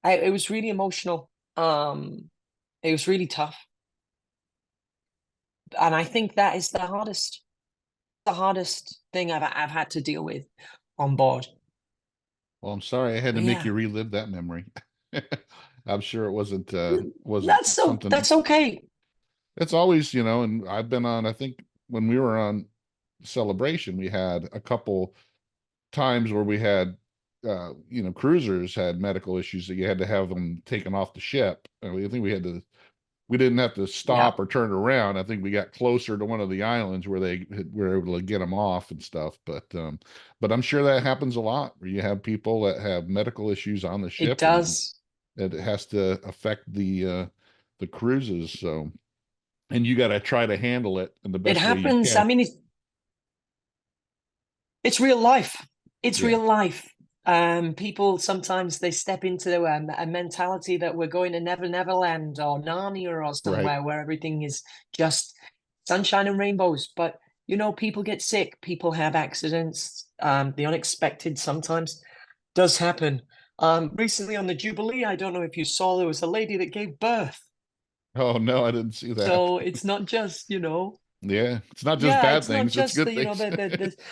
B: It was really emotional. It was really tough. And I think that is the hardest thing I've had to deal with on board.
A: Well, I'm sorry I had to make you relive that memory. I'm sure it wasn't something.
B: That's okay.
A: It's always, and I've been on, I think when we were on Celebration, we had a couple times where we had cruisers had medical issues that you had to have them taken off the ship. I think we didn't have to stop or turn around. I think we got closer to one of the islands where they were able to get them off and stuff. But I'm sure that happens a lot, where you have people that have medical issues on the ship.
B: It does.
A: And it has to affect the cruises. So, and you got to try to handle it in the best way you can. It happens.
B: I mean, it's real life. It's real life. People sometimes they step into a mentality that we're going to Never Neverland or Narnia or somewhere where everything is just sunshine and rainbows. But people get sick, people have accidents. The unexpected sometimes does happen. Recently on the Jubilee, I don't know if you saw, there was a lady that gave birth.
A: Oh no, I didn't see that.
B: So it's not just
A: Yeah, it's not just bad things. It's good things.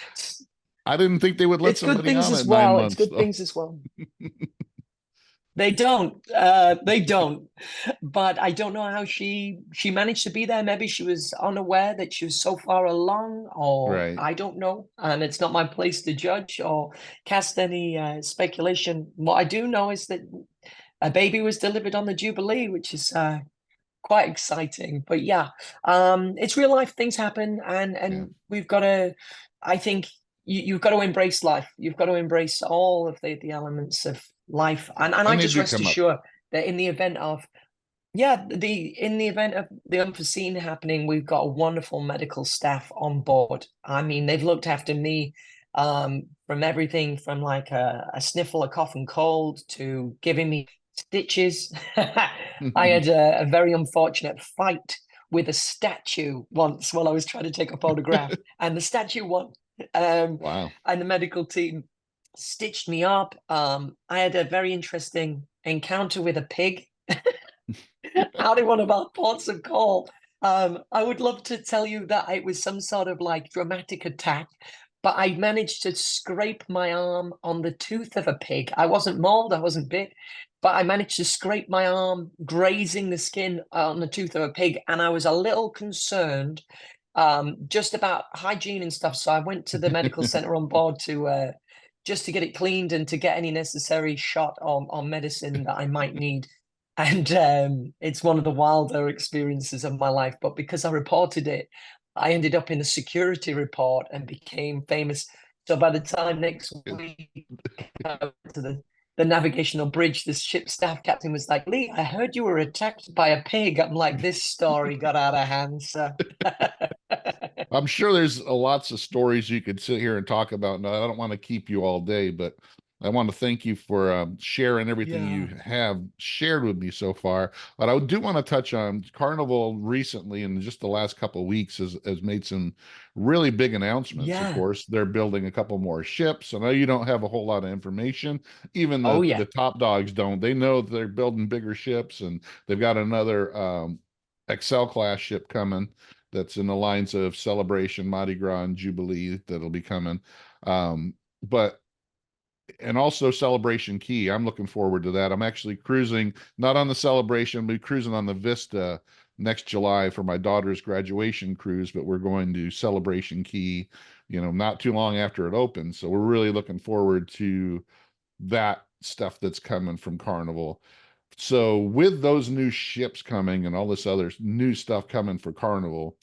A: I didn't think they would let somebody on at 9 months.
B: It's good things as well. They don't. But I don't know how she managed to be there. Maybe she was unaware that she was so far along, or I don't know. And it's not my place to judge or cast any speculation. What I do know is that a baby was delivered on the Jubilee, which is quite exciting. But it's real life. Things happen, and we've got to, I think, you've got to embrace life. You've got to embrace all of the elements of life. And I just rest assured that in the event of the unforeseen happening, we've got a wonderful medical staff on board. I mean, they've looked after me from everything from like a sniffle, a cough and cold, to giving me stitches. I had a very unfortunate fight with a statue once while I was trying to take a photograph, and the statue won.
A: Wow.
B: And the medical team stitched me up. I had a very interesting encounter with a pig out in one of our ports of call. I would love to tell you that it was some sort of like dramatic attack, but I managed to scrape my arm on the tooth of a pig. I wasn't mauled, I wasn't bit, but I managed to scrape my arm, grazing the skin on the tooth of a pig. And I was a little concerned just about hygiene and stuff. So I went to the medical center on board to just to get it cleaned and to get any necessary shot on medicine that I might need. And it's one of the wilder experiences of my life. But because I reported it, I ended up in a security report and became famous. So by the time next week to the navigational bridge, the ship staff captain was like, "Lee, I heard you were attacked by a pig." I'm like, this story got out of hand, so.
A: I'm sure there's lots of stories you could sit here and talk about. And I don't want to keep you all day, but I want to thank you for sharing everything you
B: Yeah.
A: have shared with me so far. But I do want to touch on Carnival recently, in just the last couple of weeks, has made some really big announcements. Of
B: Yeah.
A: course, they're building a couple more ships. I know you don't have a whole lot of information. Even
B: Oh,
A: the
B: yeah.
A: top dogs don't. They know that they're building bigger ships, and they've got another Excel class ship coming that's in the lines of Celebration, Mardi Gras, and Jubilee that'll be coming. But and also Celebration Key. I'm looking forward to that. I'm actually cruising, not on the Celebration, but cruising on the Vista next July for my daughter's graduation cruise, but we're going to Celebration Key, not too long after it opens. So we're really looking forward to that stuff that's coming from Carnival. So with those new ships coming and all this other new stuff coming for Carnival,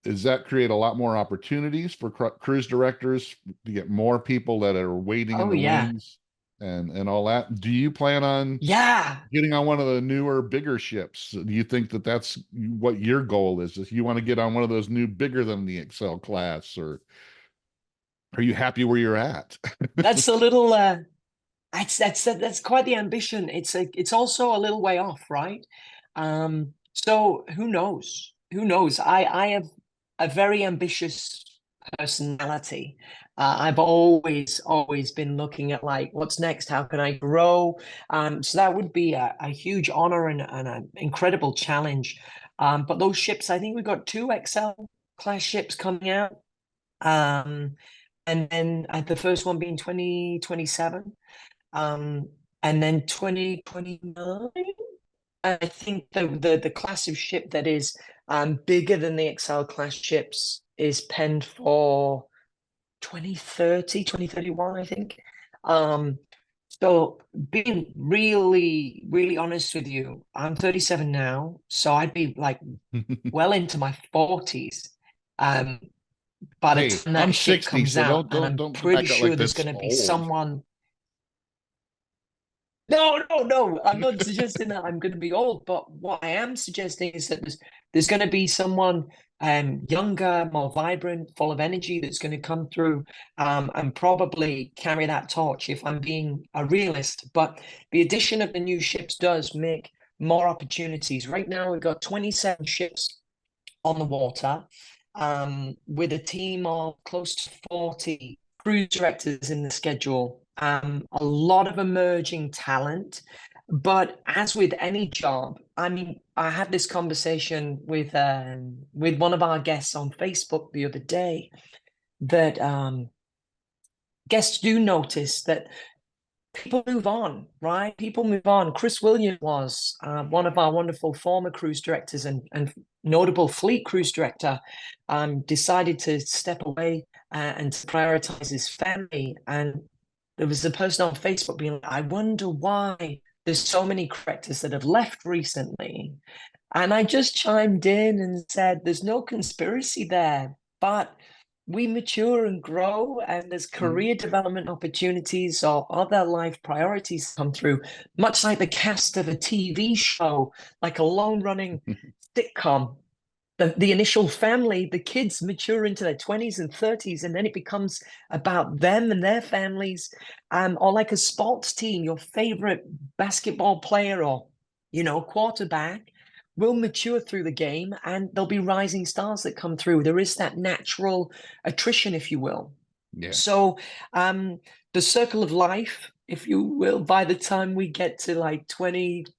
A: does that create a lot more opportunities for cruise directors to get more people that are waiting in
B: Oh,
A: the
B: yeah.
A: wings and all that? Do you plan on
B: Yeah.
A: getting on one of the newer, bigger ships? Do you think that that's what your goal is? If you want to get on one of those new, bigger than the Excel class, or are you happy where you're at?
B: That's a little that's quite the ambition. It's also a little way off, right? So who knows? Who knows? I have a very ambitious personality. I've always been looking at like what's next, how can I grow? So that would be a huge honor and an incredible challenge. But those ships, I think we've got two XL class ships coming out. Um, and then the first one being 2027. Um, and then 2029, I think the class of ship that is bigger than the XL class ships is penned for 2030, 2031, I think. Um, so being really, really honest with you, I'm 37 now, so I'd be like well into my 40s. Um, by the
A: Hey,
B: time
A: I'm
B: that ship
A: 60,
B: comes
A: so
B: out,
A: don't
B: and
A: don't
B: I'm
A: don't
B: pretty
A: act out like
B: sure there's
A: that's
B: going to be
A: old.
B: someone. No, no, no. I'm not suggesting that I'm going to be old, but what I am suggesting is that there's going to be someone younger, more vibrant, full of energy that's going to come through and probably carry that torch if I'm being a realist. But the addition of the new ships does make more opportunities. Right now, we've got 27 ships on the water, with a team of close to 40 cruise directors in the schedule. A lot of emerging talent. But as with any job, I mean, I had this conversation with one of our guests on Facebook the other day that guests do notice that people move on, right? People move on. Chris Williams was one of our wonderful former cruise directors and notable fleet cruise director, decided to step away and to prioritize his family. And there was a person on Facebook being like, I wonder why there's so many directors that have left recently. And I just chimed in and said, there's no conspiracy there, but we mature and grow, and there's career development opportunities or other life priorities come through, much like the cast of a TV show, like a long running sitcom. The initial family, the kids mature into their 20s and 30s, and then it becomes about them and their families. Or like a sports team, your favorite basketball player or quarterback will mature through the game, and there'll be rising stars that come through. There is that natural attrition, if you will.
A: Yeah.
B: So the circle of life, if you will, by the time we get to like 2030,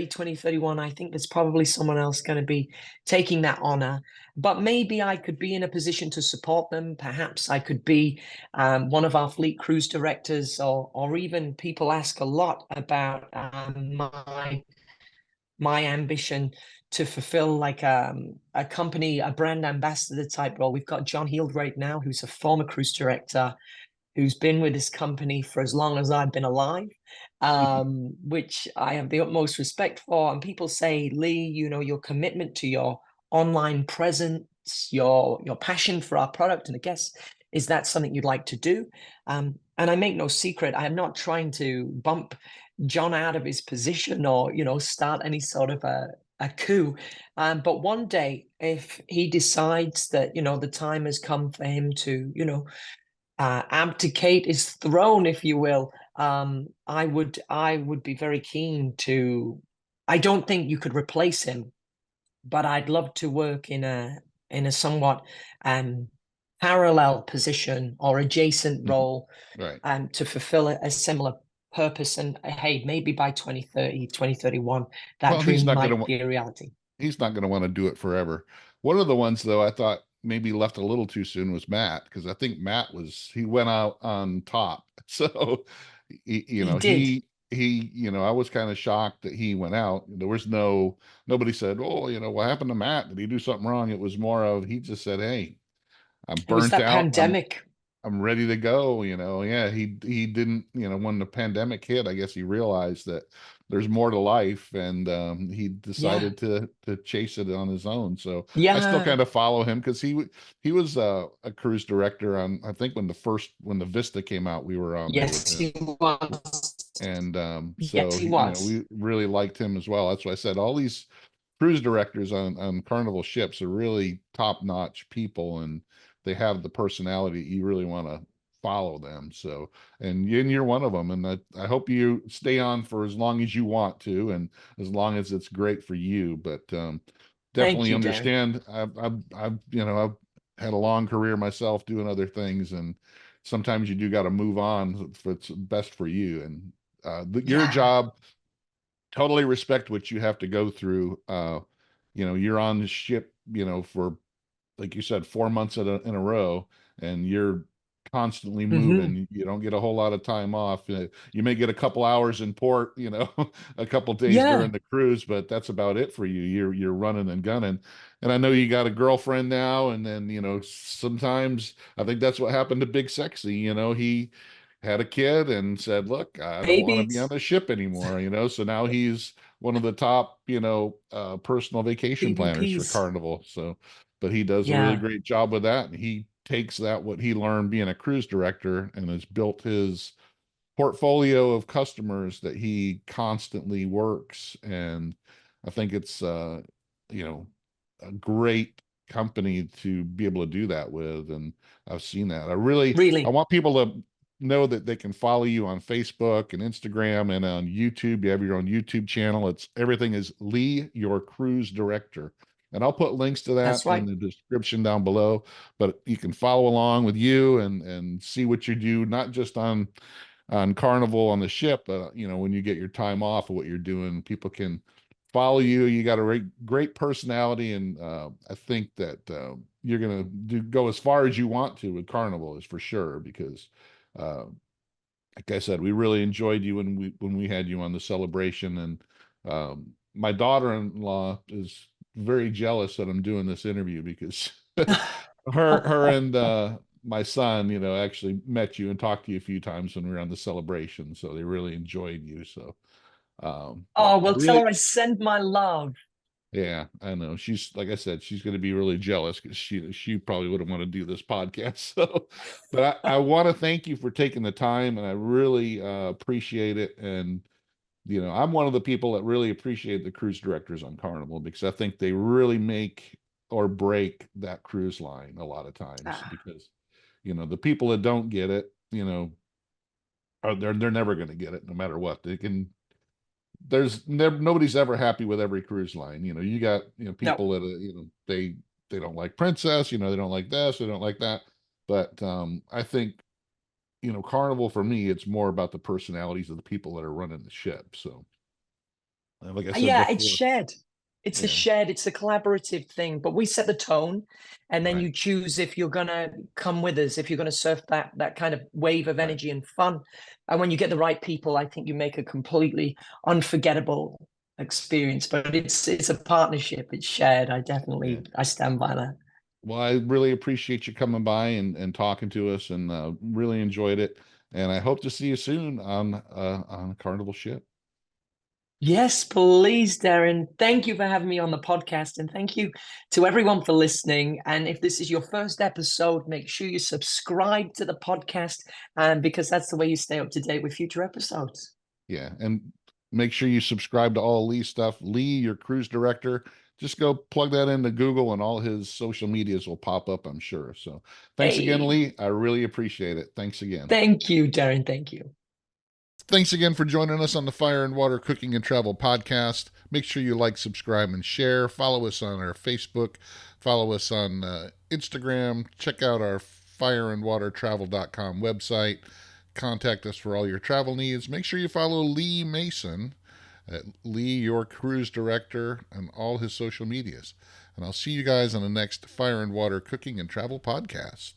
B: 2031, I think there's probably someone else going to be taking that honor. But maybe I could be in a position to support them. Perhaps I could be one of our fleet cruise directors, or even people ask a lot about my ambition to fulfill like a company, a brand ambassador type role. We've got John Heald right now, who's a former cruise director, who's been with this company for as long as I've been alive, which I have the utmost respect for. And people say, Lee, you know, your commitment to your online presence, your passion for our product, and I guess, is that something you'd like to do? And I make no secret, I am not trying to bump John out of his position or, you know, start any sort of a coup. But one day, if he decides that, you know, the time has come for him to, you know, abdicate his throne, if you will, I would be very keen to. I don't think you could replace him, but I'd love to work in a somewhat parallel position or adjacent role
A: Right.
B: to fulfill a similar purpose. And hey, maybe by 2030, 2031, that
A: Well, he's
B: dream
A: not going
B: might
A: to
B: be a reality.
A: he's not going to want to do it forever. One of the ones though I thought maybe left a little too soon was Matt, because I think Matt was he went out on top. So you
B: He
A: know,
B: did.
A: you know, I was kind of shocked that he went out. There was nobody said, "Oh, you know, what happened to Matt? Did he do something wrong?" It was more of he just said, "Hey, I'm
B: It was
A: burnt
B: that
A: out.
B: pandemic.
A: I'm ready to go, you know." Yeah, he didn't, you know, when the pandemic hit, I guess he realized that there's more to life, and he
B: Yeah.
A: decided to chase it on his own. So I still
B: Yeah.
A: kind of follow him because he was a cruise director on, I think when the Vista came out, we were on there with
B: Yes,
A: him.
B: he was.
A: And
B: Yes,
A: so
B: he
A: you know,
B: was.
A: we really liked him as well. That's why I said all these cruise directors on Carnival ships are really top-notch people, and they have the personality you really want to follow them. So, and you're one of them, and I hope you stay on for as long as you want to, and as long as it's great for you. But
B: Thank
A: definitely
B: you, Darren.
A: understand. I've you know, I've had a long career myself doing other things, and sometimes you do got to move on if it's best for you. And your
B: Yeah.
A: job, totally respect what you have to go through. You know, you're on the ship, you know, for, like you said, 4 months in a row, and you're constantly
B: Hmm.
A: moving. You don't get a whole lot of time off. You may get a couple hours in port, you know, a couple days
B: Yeah,
A: during the cruise, but that's about it for you. You're running and gunning. And I know you got a girlfriend now, and then, you know, sometimes I think that's what happened to Big Sexy. You know, he had a kid and said, "Look, I don't want to be on
B: babies,
A: the ship anymore," you know. So now he's one of the top, you know, personal vacation planners for
B: PVPs.
A: Carnival. So, but he does a really
B: Yeah,
A: great job with that. And he takes that, what he learned being a cruise director, and has built his portfolio of customers that he constantly works. And I think it's, you know, a great company to be able to do that with. And I've seen that. I
B: really.
A: want people to know that they can follow you on Facebook and Instagram and on YouTube. You have your own YouTube channel. Everything is Lee, your cruise director. And I'll put links to that
B: That's
A: in
B: right.
A: the description down below. But you can follow along with you and see what you do, not just on Carnival on the ship, you know, when you get your time off of what you're doing, people can follow you. You got a great personality, and I think that you're gonna go as far as you want to with Carnival, is for sure. Because, uh, like I said, we really enjoyed you when we had you on the celebration, and my daughter-in-law is very jealous that I'm doing this interview because her and my son, you know, actually met you and talked to you a few times when we were on the celebration, so they really enjoyed you. So, but
B: Oh,
A: I
B: well, tell
A: really,
B: her I send my love.
A: yeah, I know. She's, like I said, she's going to be really jealous because she probably wouldn't want to do this podcast. So, but I want to thank you for taking the time, and I really appreciate it. And you know, I'm one of the people that really appreciate the cruise directors on Carnival, because I think they really make or break that cruise line a lot of times.
B: Ah,
A: Because, you know, the people that don't get it, you know, they're never going to get it no matter what. They can there's never nobody's ever happy with every cruise line. You know, you got, you know,
B: no.
A: people that you know, they don't like Princess, you know, they don't like this, they don't like that. But I think, you know, Carnival for me, it's more about the personalities of the people that are running the ship. So, like I said
B: Yeah, it's
A: before,
B: shared. It's a
A: yeah,
B: shared, it's a collaborative thing, but we set the tone, and then
A: right,
B: you choose if you're gonna come with us, if you're gonna surf that kind of wave of
A: right,
B: energy and fun. And when you get the right people, I think you make a completely unforgettable. experience, but it's a partnership. It's shared.
A: Yeah.
B: I stand by that.
A: Well, I really appreciate you coming by and talking to us, and really enjoyed it. And I hope to see you soon on a Carnival ship.
B: Yes, please, Darren. Thank you for having me on the podcast, and thank you to everyone for listening. And if this is your first episode, make sure you subscribe to the podcast, and because that's the way you stay up to date with future episodes.
A: Yeah, and make sure you subscribe to all Lee's stuff. Lee, your cruise director, just go plug that into Google, and all his social medias will pop up, I'm sure. So thanks again,
B: Hey,
A: Lee. I really appreciate it. Thanks again.
B: thank you, Darren. Thank you.
A: Thanks again for joining us on the Fire and Water Cooking and Travel podcast. Make sure you like, subscribe, and share. Follow us on our Facebook. Follow us on Instagram. Check out our fireandwatertravel.com website. Contact us for all your travel needs. Make sure you follow Lee Mason, Lee, your cruise director, and all his social medias. And I'll see you guys on the next Fire and Water Cooking and Travel podcast.